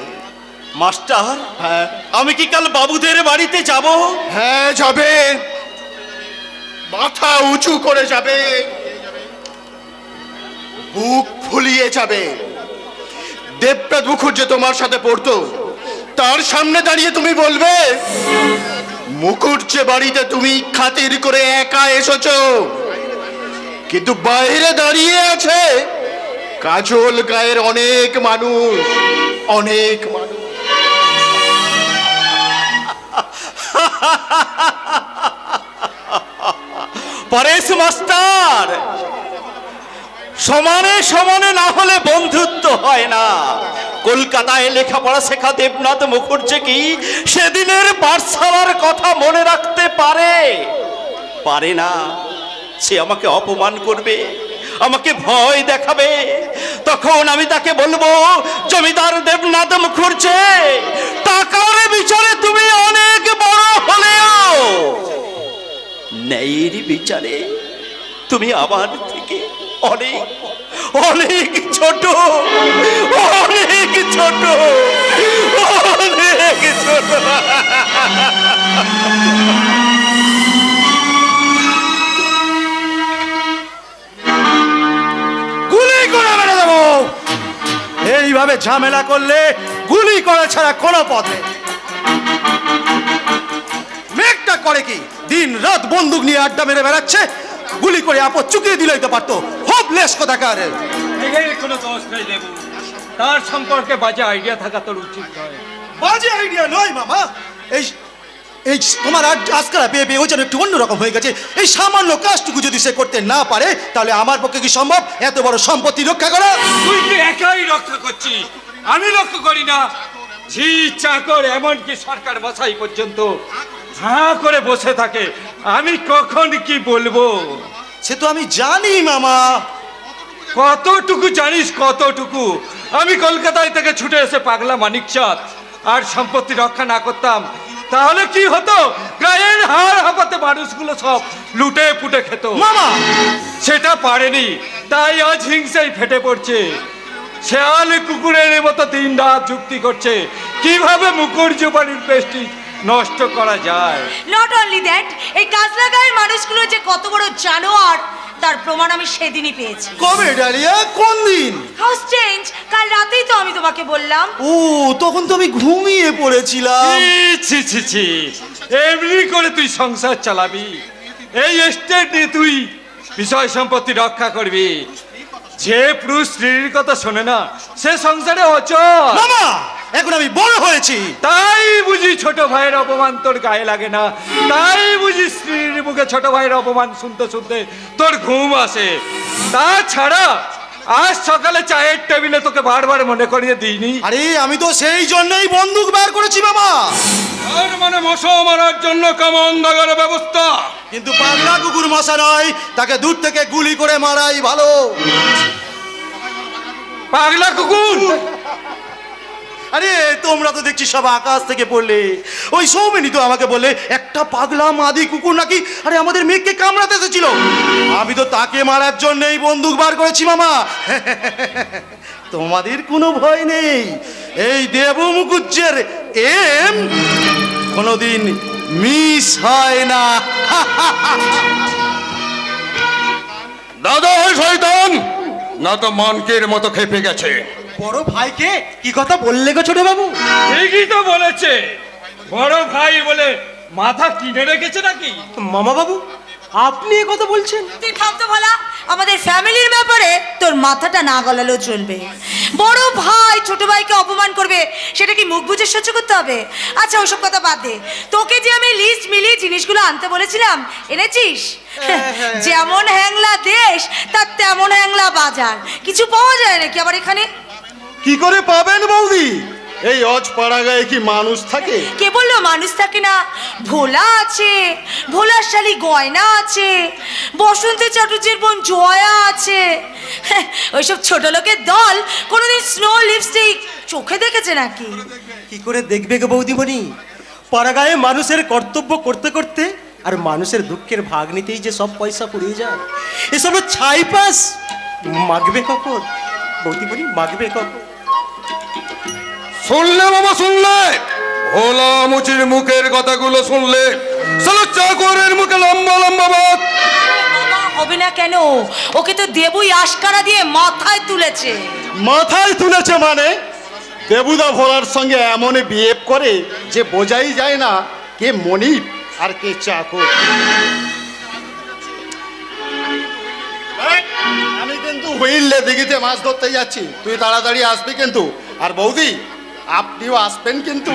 মাস্টার, হ্যাঁ আমি কি কাল বাবুদের বাড়িতে যাব? হ্যাঁ যাবে, মাথা উঁচু করে যাবে, বুক ফুলিয়ে যাবে। দেবপ্রাত মুখুজ্জে তোমার সাথে পড়তো, তার সামনে দাঁড়িয়ে তুমি বলবে মুখুজ্জে বাড়িতে তুমি খাতির করে একা এসেছো, কিন্তু বাইরে দাঁড়িয়ে আছে কাজল গায়ের অনেক মানুষ, অনেক মানুষ। পরেশ মাস্টার, সমানে সমানে না হলে বন্ধুত্ব হয় না। কলকাতায় লেখাপড়া শেখা দেবনাথ মুখুজ্জে কি সেদিনের পাঠশালার কথা মনে রাখতে পারে না? সে আমাকে অপমান করবে, আমাকে ভয় দেখাবে, তখন আমি তাকে বলবো জমিদার দেবনাথ মুখুজ্জে, টাকার বিচারে তুমি অনেক বড় হলেও ন্যায়ের বিচারে তুমি আমার থেকে অনেক অনেক ছোট, অনেক ছোট, অনেক ছোট। গুলি করে মেরে দেবো। এইভাবে ঝামেলা করলে গুলি করা ছাড়া কোনো পথ নেই। মেঘটা করে কি, দিন রাত বন্দুক নিয়ে আড্ডা মেরে বেড়াচ্ছে, গুলি করে আপদ চুকিয়ে দিলেই তো পারতো। হোপলেস কোথাকার। কোনো দোষ নেই দেবু, তার সম্পর্কে বাজে আইডিয়া থাকা তোর উচিত নয়। বাজে আইডিয়া নয় মামা, এই তোমার আজকাল পেয়ে পেয়ে ওই জন্য একটু অন্যরকম হয়ে গেছে। এই সামান্য কাজটুকু যদি সে করতে না পারে, তাহলে আমার পক্ষে কি সম্ভব এত বড় সম্পত্তি রক্ষা করা? তুই কি একাই রক্ষা করছিস? আমি লক্ষ্য করি না? ঝি চাকর এমনকি সরকার মশাই পর্যন্ত হাঁ করে বসে থাকে। আমি কখন কি বলবো সে তো আমি জানি মামা। কতটুকু জানিস? কতটুকু? আমি কলকাতায় থেকে ছুটে এসে পাগলা মানিকচাঁদ আর সম্পত্তি রক্ষা না করতাম তাহলে কি হতো? গায়ের হাড় হাঁপাতে মানুষগুলো সব লুটে পুটে খেত। মামা সেটা পারেনি, তাই আজ হিংসায় ফেটে পড়ছে। শেয়াল কুকুরের মতো দিন রাত যুক্তি করছে কিভাবে মুখুজ্জে বাড়ির প্রেস্টিজ নষ্ট করা যায়। নট অনলি দ্যাট, এই কাজলা গায়ের মানুষগুলো যে কত বড় জানোয়ার তার প্রমাণ আমি সেদিনই পেয়েছি। কবে ডালিয়া, কোন দিন? হাউ স্ট্রেঞ্জ, কাল রাতেই তো আমি তোমাকে বললাম। ও, তখন তো আমি ঘুমিয়ে পড়েছিলাম। ছি ছি ছি, এমনি করে তুই সংসার চালাবি? এই এস্টেট নিয়ে তুই বিষয় সম্পত্তি রক্ষা করবি? যে পুরুষ স্ত্রীর কথা শোনে না সে সংসারে অচল। মামা এখন আমি বড় হয়েছি। তাই বুঝি ছোট ভাইয়ের অপমান তোর গায়ে লাগে না, তাই বুঝি স্ত্রীর মুখে ছোট ভাইয়ের অপমান শুনতে শুনতে তোর ঘুম আসে। তাছাড়া আজ সকালে চায়ের টেবিলে তোকে বারবার মনে করিয়ে দিইনি? আরে আমি তো সেই জন্যই বন্দুক বের করেছি বাবা। আর মানে মশা মারার জন্য কামান দাগার ব্যবস্থা? কিন্তু পাগলা কুকুর মশা নয়, তাকে দূর থেকে গুলি করে মারাই ভালো। পাগলা কুকুর? আরে তোমরা তো দেখছি সব আকাশ থেকে পড়লে। ওই সৌমেনি তো আমাকে বললে একটা পাগলা মাদি কুকুর নাকি আরে আমাদের মেয়েকে কামড়াতে এসেছিল। আমি তো তাকে মারার জন্যই বন্দুক বার করেছি মামা। তোমাদের কোনো ভয় নেই। এই দেবু মুকুজ্জের এম কোনোদিন মিস হয় না। দাদা শয়তান না তো মানকের মতো খেপে গেছে। বড় ভাইকে কি কথা বললে গো ছোট বাবু? ঠিকই তো বলেছে, বড় ভাই বলে মাথা কিনে রেখেছে নাকি? মামা বাবু আপনি এ কথা বলছেন? তুই থাম তো ভালা, আমাদের ফ্যামিলির ব্যাপারে তোর মাথাটা না গলালেও চলবে। বড় ভাই ছোট ভাইকে অপমান করবে, সেটা কি মুখ বুজে সহ্য করতে হবে? আচ্ছা ওসব কথা বাদ দে, তোকে যে আমি লিস্ট মিলিয়ে জিনিসগুলো আনতে বলেছিলাম এনেছিস? যেমন হ্যাংলা দেশ তার তেমন হ্যাংলা বাজার, কিছু পাওয়া যায় নাকি আবার এখানে? কি করে পাবেন বৌদি? এই অজ পাড়া গায়ে কি মানুষ থাকে? কে বললো মানুষ থাকে না? ভোলা আছে, ভোলার শালি গয়না আছে, বসন্তী চাটুর্যের বোন জয়া আছে। ওইসব ছোট লোকের দল কোনোদিন স্নো লিপস্টিক চোখে দেখেছে নাকি? কি করে দেখবে গো বৌদিমণি? পাড়া গায়ে মানুষের কর্তব্য করতে করতে আর মানুষের দুঃখের ভাগ নিতেই যে সব পয়সা পুড়িয়ে যায়। এসব ছাইপাস মাগবে কখন বৌদিমণি, মাগবে কখন? শুনলে বাবা শুনলে, ভোলা মুচির মুখের কথাগুলো শুনলে, সালা চাকরের মুখে লম্বা লম্বা বাত। হবে না কেন? ওকে তো দেবুই আশকারা দিয়ে মাথায় তুলেছে। মাথায় তুলেছে মানে? দেবুদা ভোলার সঙ্গে এমন বিহেভ করে যে বোঝাই যায় না কে মনিব আর কে চাকর। আমি কিন্তু হুইলে দিঘিতে মাছ ধরতে যাচ্ছি, তুই তাড়াতাড়ি আসবি কিন্তু। আর বৌদি আপনিও আসবেন কিন্তু।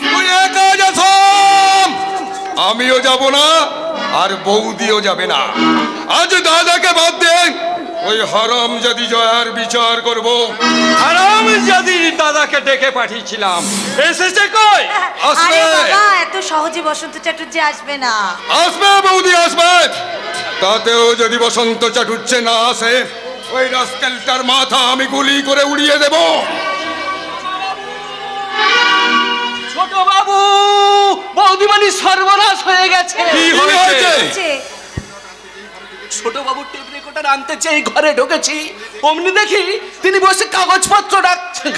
তুই একা যাস, আমিও যাব না আর বৌদিও যাবে না। আজ দাদাকে বাদ দে, ওই হারাম যদি জয়ার বিচার করব। হারাম যদি দাদাকে ডেকে পাঠিয়েছিলাম, এসেছে কই? আসবে আরে বাবা, এত সহজে বসন্ত চাটুর্যে আসবে না। আসবে বৌদি আসবে। তাতেও যদি বসন্ত চাটুর্যে না আসে, ওই রাস্কেলটার মাথা আমি গুলি করে উড়িয়ে দেব। ছোট বাবু, বৌদিমানি সর্বনাশ হয়ে গেছে। কি হয়েছে? ছোট বাবু টেপ রেকর্ডার আনতে চেয়ে ঘরে ঢুকেছি, অমনি দেখি তিনি বসে কাগজপত্র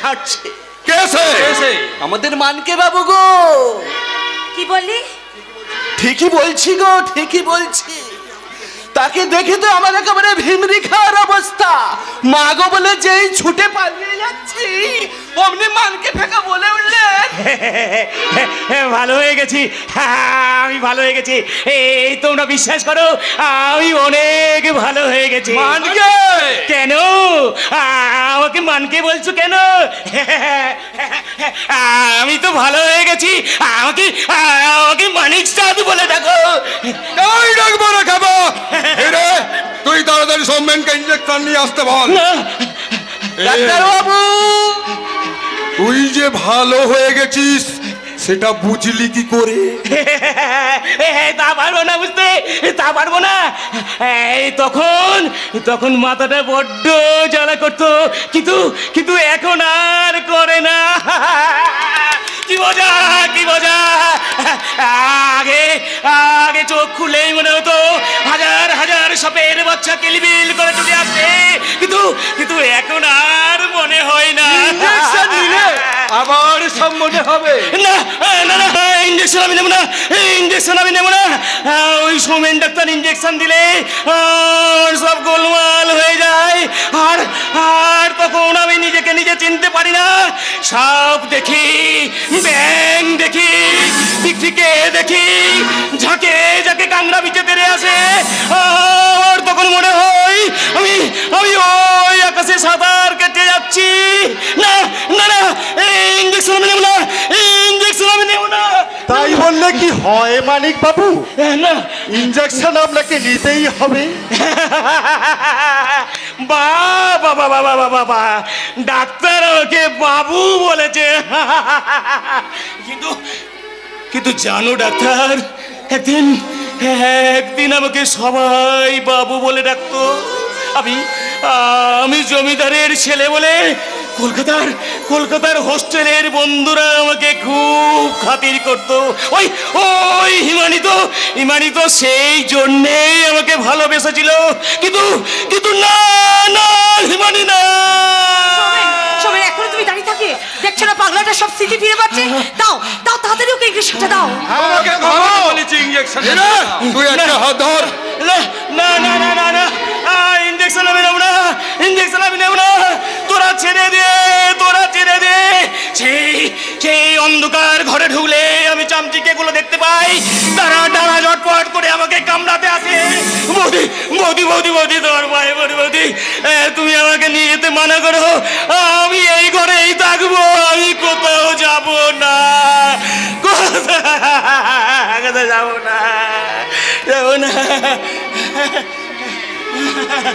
ঘাটছে। কেসে? আমাদের মানকে বাবু গো। কি বললি? ঠিকই বলছি গো, ঠিকই বলছি। তাকে দেখে তো আমার একেবারে ভিমরি খাওয়ার অবস্থা। মা গো বলে যেই ছুটে পালিয়ে যাচ্ছি, অমনি মানকে ফেঁকা বলে উঠলেন, ভালো হয়ে গেছি, আমি ভালো হয়ে গেছি। এই তোমরা বিশ্বাস করো, আমি অনেক ভালো হয়ে গেছি। মানকে? কেন আমাকে মানকে বলছো কেন? আমি তো ভালো হয়ে গেছি, আমাকে আমাকে মানিক সাধু বলে ডাকো। এই ডাকবো না খাবো। তুই তাড়াতাড়ি সৌমেনকে ইঞ্জেকশন নিয়ে আসতে বল। ডাক্তার বাবু, তুই যে ভালো হয়ে গেছিস সেটা বুঝলি কি করে? তা পারবো না বুঝতে, তা পারবো না। এই তখন মাথাটা বড্ড জ্বালা করতো, কিন্তু এখন আর করে না। কি মজা, কি মজা! আগে চোখ খুলেই মনে হতো হাজার হাজার সাপের বাচ্চা কিলবিল করে ছুটে আসছে, কিন্তু এখন আর মনে হয় না। ইঞ্জেকশন নিলে আবার সব মনে হবে। না না না, ইঞ্জেকশন আমি নেবো না, ইঞ্জেকশন আমি নেবো না। ওই সৌমেন ডাক্তার ইঞ্জেকশন দিলে আর সব গোলমাল হয়ে যায়, আর তখন আমি নিজেকে নিজে চিনতে পারি না। সাপ দেখি, ব্যাং দেখি, টিকটিকে দেখি, ঝাঁকে ঝাঁকে কাংড়া বিচে তেড়ে আসে। আর তখন মনে হয় আমি ওই আকাশে সাঁতার কেটে যাচ্ছি। না করলে কি হয় মানিক বাবু? না ইঞ্জেকশন আপনাকে নিতেই হবে। বাবা বাবা বাবা বাবা, ডাক্তার ওকে বাবু বলেছে। কিন্তু কিন্তু জানো ডাক্তার, একদিন একদিন আমাকে সবাই বাবু বলে ডাকতো। আমি জমিদারের ছেলে বলে কলকাতার হোস্টেলের বন্ধুরা আমাকে খুব খাতির করতো। ওই ওই হিমানি তো সেই জন্যেই আমাকে ভালোবেসেছিল। কিন্তু কিন্তু না না হিমানি না। সবাই এখন তুমি দাঁড়িয়ে থাকে, দেখছো না পাগলাটা সব স্মৃতি ফিরে পাচ্ছে। দাও দাও তাড়াতাড়ি ওকে ইঞ্জেকশনটা দাও। আমাকে বলেছি ইঞ্জেকশন। তুই একটা হাত ধর। না না না না না, ইঞ্জেকশন আমি নেব না, ইঞ্জেকশন আমি নেব না। তোরা ছেড়ে দে। সেই অন্ধকার ঘরে ঢুকলে আমি চামচিকে গুলো দেখতে পাই, তারা ডানা ঝটপট করে আমাকে কামড়াতে আসে। বৌদি তোমার ভাই বৌদি, তুমি আমাকে নিয়ে যেতে মানা করো। আমি এই ঘরেই থাকবো, আমি কোথাও যাব না, কোথাও যাব না।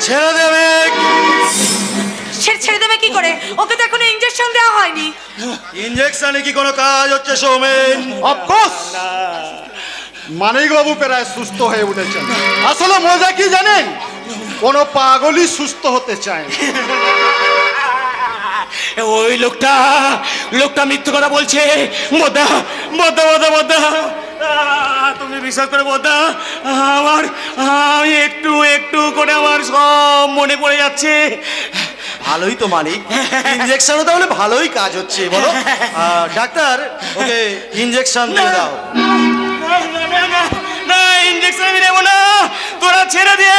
ছেড়ে দেবে। ছেড়ে দেবে কি করে? ওকে তো এখনো ইঞ্জেকশন দেওয়া হয়নি। ইঞ্জেকশনে কি কোনো কাজ হচ্ছে সৌমেন? অফকোর্স মানিক বাবু প্রায় সুস্থ হয়ে উঠেছেন। আসলে মজা কি জানেন, কোনো পাগলই সুস্থ হতে চায় না। ওই লোকটা মিথ্যে কথা বলছে। বোদা তুমি বিশ্বাস করে বোদা, আমি একটু করে আমার সব মনে পড়ে যাচ্ছে। ভালোই তো মানিক, ইঞ্জেকশনও তাহলে ভালোই কাজ হচ্ছে বলো। ডাক্তার ওকে ইঞ্জেকশন দিয়ে দাও। না ইঞ্জেকশন আমি নেবো না, তোরা ছেড়ে দে।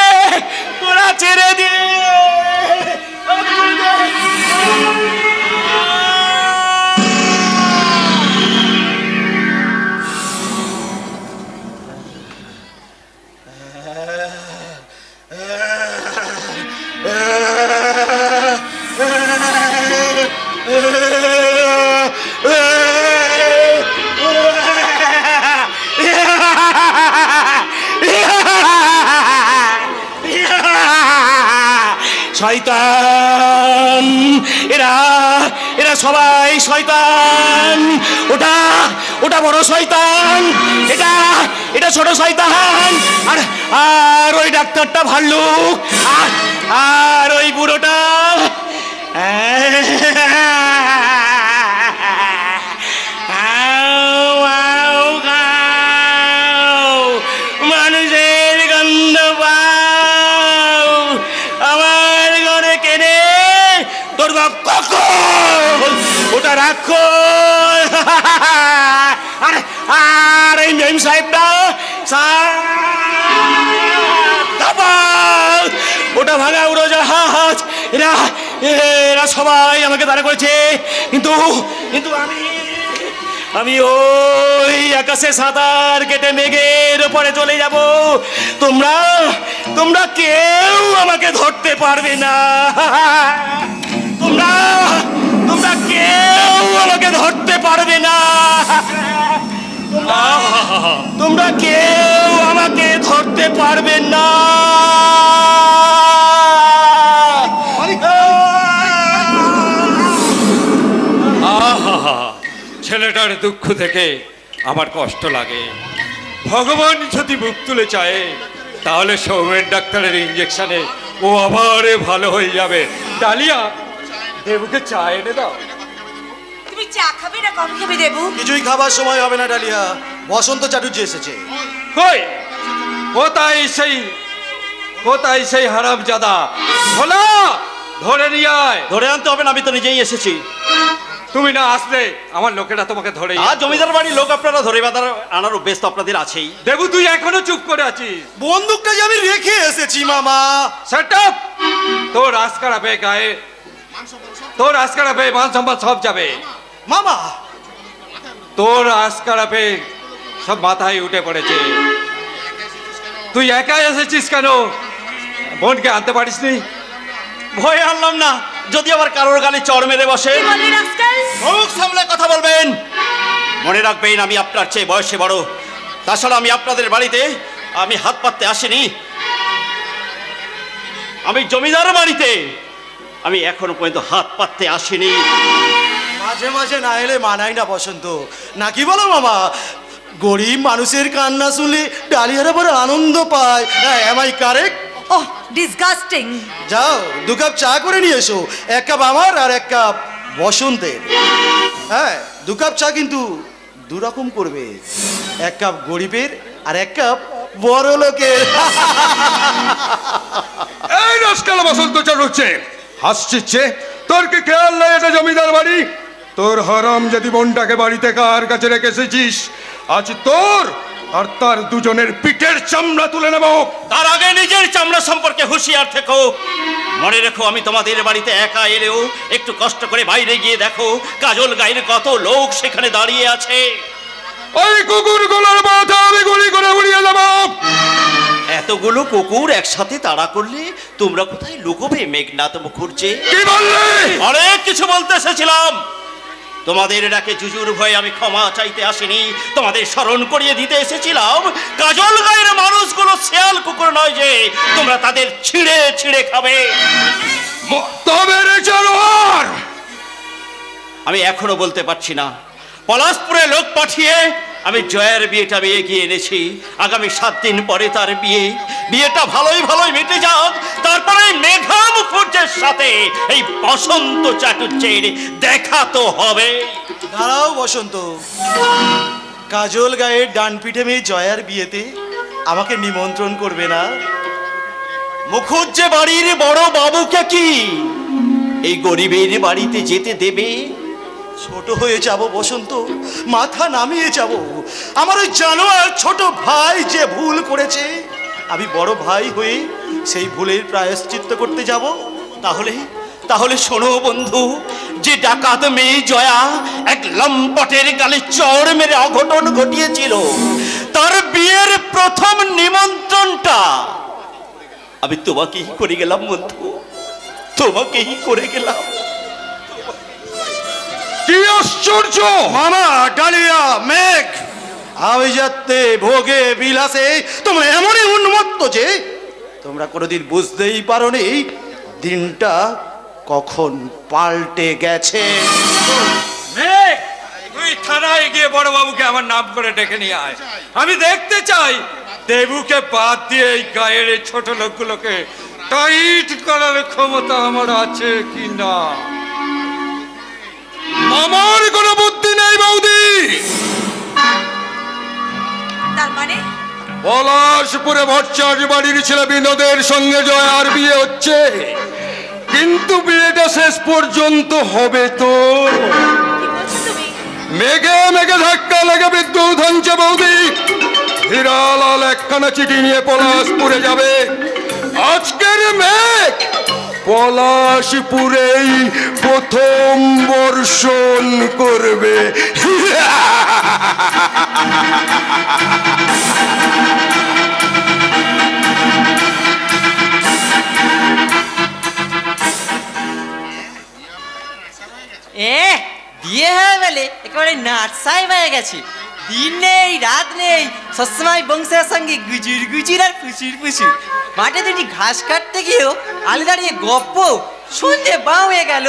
শয়তান, এরা সবাই শয়তান। ওটা বড় শয়তান, এটা ছোট শয়তান। আর ওই ডাক্তারটা ভাল্লুক, আর ওই বুড়োটা মানুষের গন্ধ পাও, আমার ঘরে কেনে তোর বাপ কখন ওটা রাখো। আর এই মেম সাহেবটা ওটা ভাঙা উড়োজাহাজ। এরা সবাই আমাকে তাড়া করেছে, কিন্তু আমি ওই আকাশে সাঁতার কেটে মেঘের ওপরে চলে যাব। তোমরা কেউ আমাকে ধরতে পারবে না। তোমরা কেউ আমাকে ধরতে পারবে না। তোমরা কেউ আমাকে ধরতে পারবে না। ছেলেটার দুঃখ থেকে আমার কষ্ট লাগে। ভগবান যদি মুখ তুলে চায় তাহলে সৌমেন ডাক্তারের ইঞ্জেকশনে ও আবার ভালো হয়ে যাবে। ডালিয়া, দেবুকে চা এনে দাও। তুমি চা খাবে না কফি খাবে দেবু? কিছুই খাবার সময় হবে না ডালিয়া, বসন্ত চাটুর্য এসেছে। কই কোথায় সেই হারামজাদা? ভোলা, ধরে নিয়ে আয়। ধরে আনতে হবে না, আমি তো নিজেই এসেছি। তুমি না আসলে আমার লোকেরা তোমাকে ধরে। আর জমিদার বাড়ির লোক আপনারা ধরে বাঁধার আনার অভ্যেস তো আপনাদের আছেই। দেবু, তুই এখনো চুপ করে আছিস? বন্দুকটা যে আমি রেখে এসেছি মামা। Shut up! তোর আজকারা পেয়ে গায়ে, তোর আজকারা পেয়ে মান সম্মান সব যাবে মামা। তোর আজকারা পেয়ে সব মাথায় উঠে পড়েছে। তুই একাই এসেছিস কেন? বোনকে আনতে পারিসনি? ভয় আনলাম না, যদি আবার কারোর গালে চড় মেরে বসে। মুখ সামলে কথা বলবেন। মনে রাখবেন আমি আপনার চেয়ে বয়সে বড়। তাছাড়া আমি আপনাদের বাড়িতে আমি হাত পাততে আসিনি। আমি জমিদার বাড়িতে আমি এখনো পর্যন্ত হাত পাততে আসিনি। মাঝে মাঝে না এলে মানায় না বসন্ত, নাকি বলো মামা? গরিব মানুষের কান্না শুনলে ডালিয়ারা বড় আনন্দ পায়। Am I correct? Oh, disgusting. যাও 2 কাপ চা করে নিয়ে এসো, 1 কাপ আমার আর 1 কাপ বসন্তের। হ্যাঁ, 2 কাপ চা কিন্তু 2 রকম করবে, 1 কাপ গরিবের আর 1 কাপ বড় লোকের। এই রাস্কাল বসন্ত চালুচ্ছে হাসছিচ্ছে, তোর কি খেয়াল নাই এটা জমিদার বাড়ি? তোর হরাম যদি বোনটাকে বাড়িতে কার কাছে রেখে এসেছিস, আজ তোর আর তার দুজনের পিঠের চামড়া তুলে নেব। তার আগে নিজের চামড়া সম্পর্কে হুঁশিয়ার থেকো। মনে রেখো, আমি তোমাদের বাড়িতে একা এলেও একটু কষ্ট করে বাইরে গিয়ে দেখো কাজল গায়ের কত লোক সেখানে দাঁড়িয়ে আছে। ওই কুকুরগুলোর মাথা আমি গুলি করে উড়িয়ে দেব। এতগুলো কুকুর একসাথে তাড়া করলে তোমরা কোথায় লুকোবে মেঘনাথ মুখুর্জি? কি বললে? অনেক কিছু বলতে এসেছিলাম। তোমাদের ডাকে জুজুর ভয়ে আমি ক্ষমা চাইতে আসিনি, তোমাদের স্মরণ করিয়ে দিতে এসেছিলাম কাজল গায়ের মানুষগুলো শেয়াল কুকুর নয় যে তোমরা তাদের ছিঁড়ে ছিঁড়ে খাবে। তবে রে জানোয়ার, আমি এখনো বলতে পারছি না। পলাশপুরে লোক পাঠিয়ে আমি জয়ের বিয়েটা এগিয়ে এনেছি। আগামী 7 দিন পরে তার বিয়েটা ভালোই ভালোই মিটে যাক, তারপরে মেঘা মুখুর্জের সাথে এই বসন্ত চাটুর্যের দেখা তো হবে। দাঁড়াও বসন্ত, কাজল গায়ের ডান পিঠে মেয়ে জয়ার বিয়েতে আমাকে নিমন্ত্রণ করবে না? মুখুজ্জে বাড়ির বড় বাবুকে কি এই গরিবের বাড়িতে যেতে দেবে? ছোট হয়ে যাব বসন্ত, মাথা নামিয়ে যাব। আমার ওই জানোয়ার ছোট ভাই যে ভুল করেছে, আমি বড় ভাই হয়ে সেই ভুলের প্রায়শ্চিত্ত করতে যাব। তাহলে শোনো বন্ধু, যে ডাকাত মেয়ে জয়া এক লম্পটের গালে চড় মেরে অঘটন ঘটিয়েছিল, তার বিয়ের প্রথম নিমন্ত্রণটা আমি তোমাকেই করে গেলাম বন্ধু, তোমাকেই করে গেলাম। কি আশ্চর্য! মামা, ডালিয়া, মেঘ, আমি যাতে ভোগে বিলাসে তোমরা এমনই উন্মত্ত যে তোমরা কোনোদিন বুঝতেই পারোনি দিনটা কখন পাল্টে গেছে। মেঘ, তুই থানায় গিয়ে বড় বাবুকে আমার নাম করে ডেকে নিয়ে আয়। আমি দেখতে চাই দেবুকে বাদ দিয়ে এই গায়ের এই ছোট লোকগুলোকে টাইট করার ক্ষমতা আমার আছে কি না। আমার কোনো বুদ্ধি নেই বৌদি। তার মানে পলাশপুরে ভট্টাচ বাড়ির ছেলে বিনোদের সঙ্গে জয়ার বিয়ে হচ্ছে, কিন্তু বিয়েটা শেষ পর্যন্ত হবে তো? কি বলছো তুমি? মেঘে মেঘে ধাক্কা লেগে বিদ্যুৎ হচ্ছে বৌদি। হিরালাল একখানা চিঠি নিয়ে পলাশপুরে যাবে। আজকের মেঘ পলাশপুরেই প্রথম বর্ষণ করবে। বিয়ে হয়ে গেলে একেবারে নাটসাই হয়ে গেছে। দিন নেই রাত নেই, সবসময় বংশের সঙ্গে গুজুর গুজুর আর ফুসুর ফুসুর। মাঠে দুটি ঘাস কাটতে গিয়েও আলু দাঁড়িয়ে গপ্প, সন্ধে বাঁ হয়ে গেল।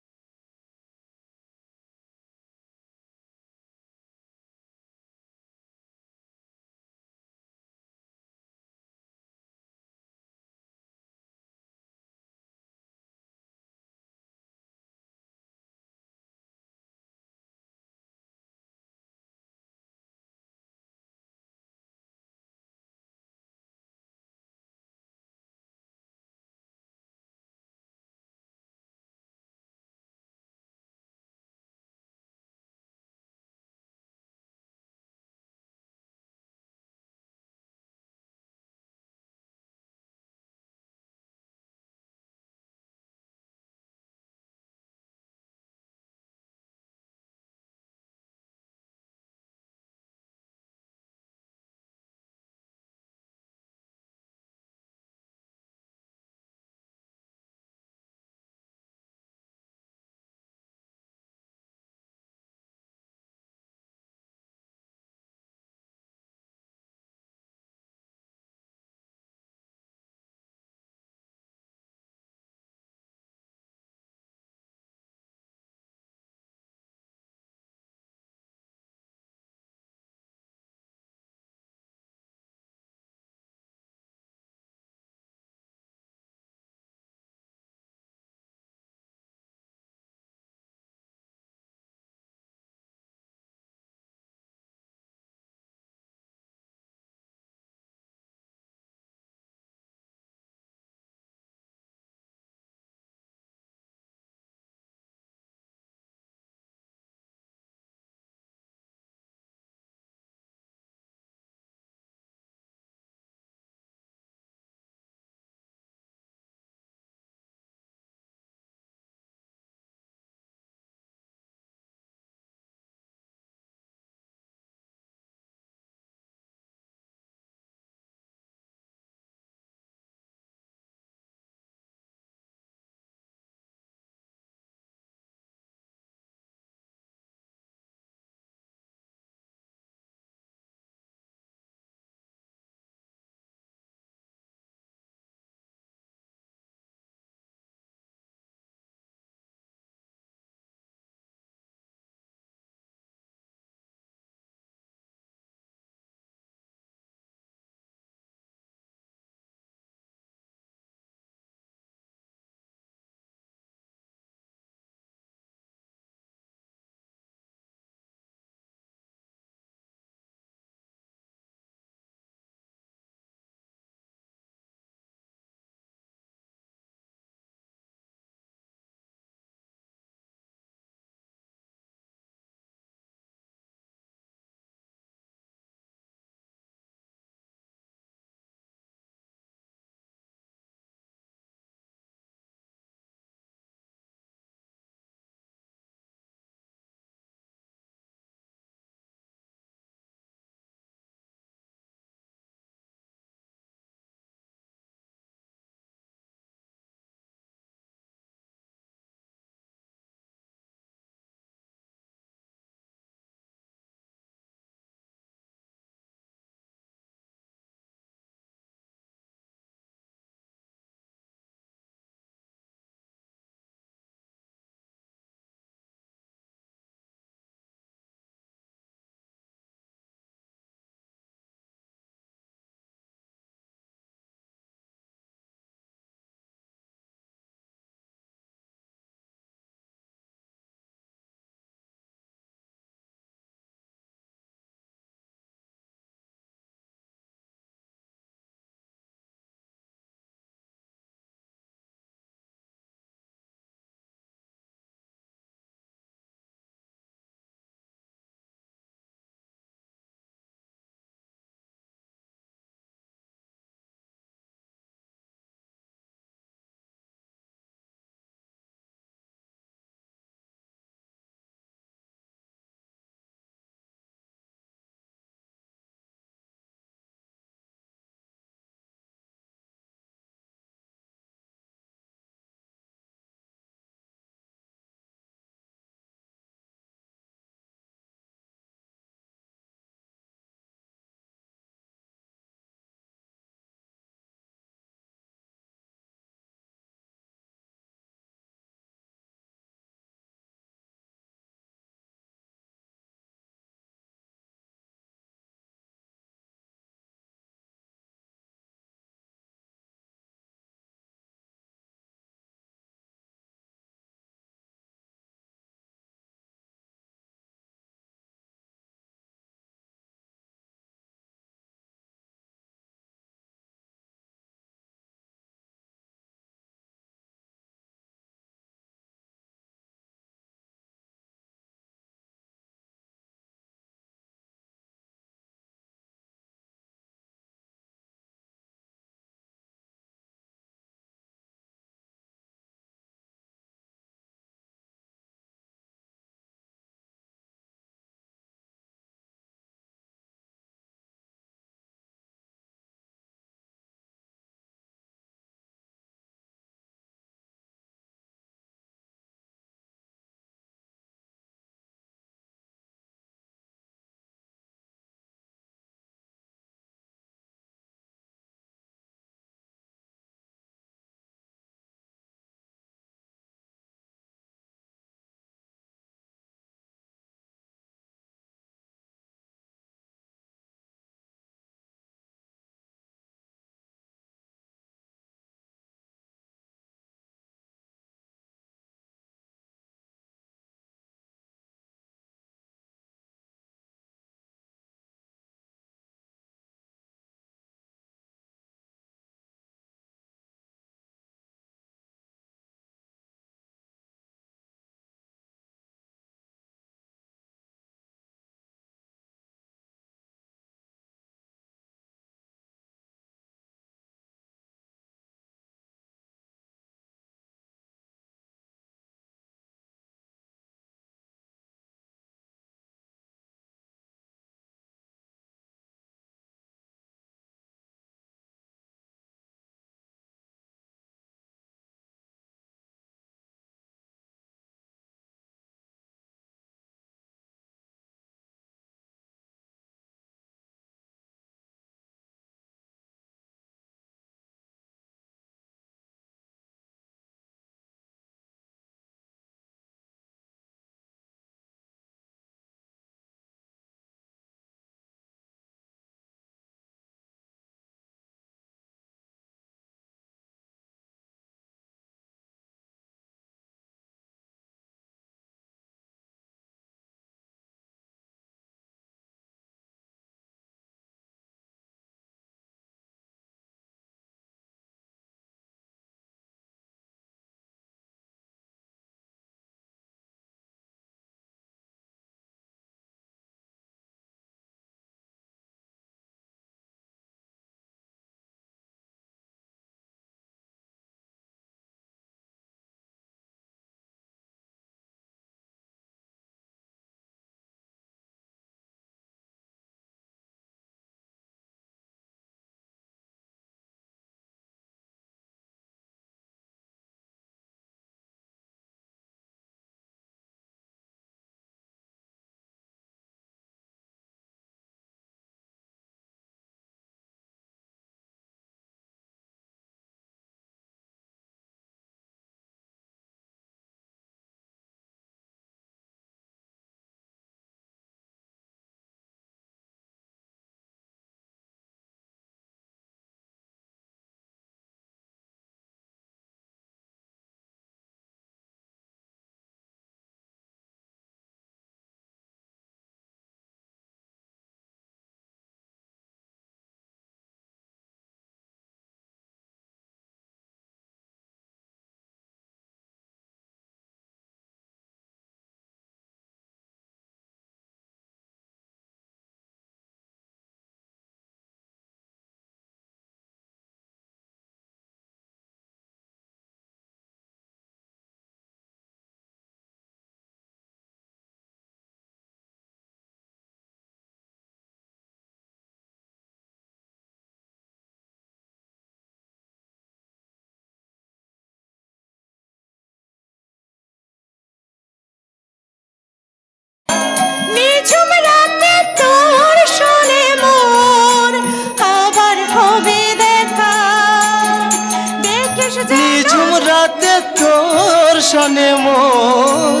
তোর সনে মোর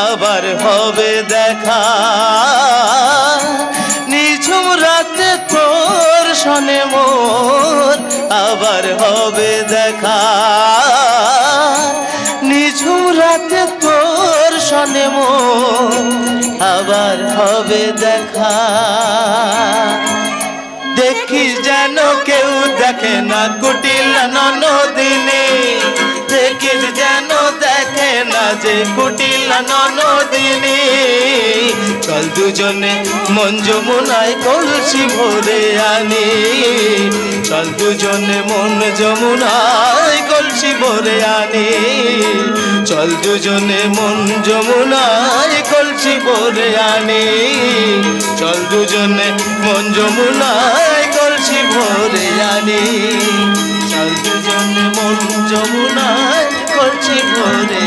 আবার হবে দেখা, নিঝুম রাতে তোর সনে মোর আবার হবে দেখা, নিঝুম রাতে তোর সনে মোর আবার হবে দেখা। দেখিস যেন কেউ দেখে না কুটিলা ননদিনী, দেখিস যেন দেখে না যে কুটিলা ননদিনী। চল দুজনে মন যমুনায় কলসি ভরে আনি, চল দুজনে মন যমুনায় কলসি ভরে আনি, চল দুজনে মন যমুনায় কলসি ভরে আনি, চল দুজনে মন যমুনায় কলসি ভরে আনি, চল দুজনে মন যমুনায় কলসি ভরে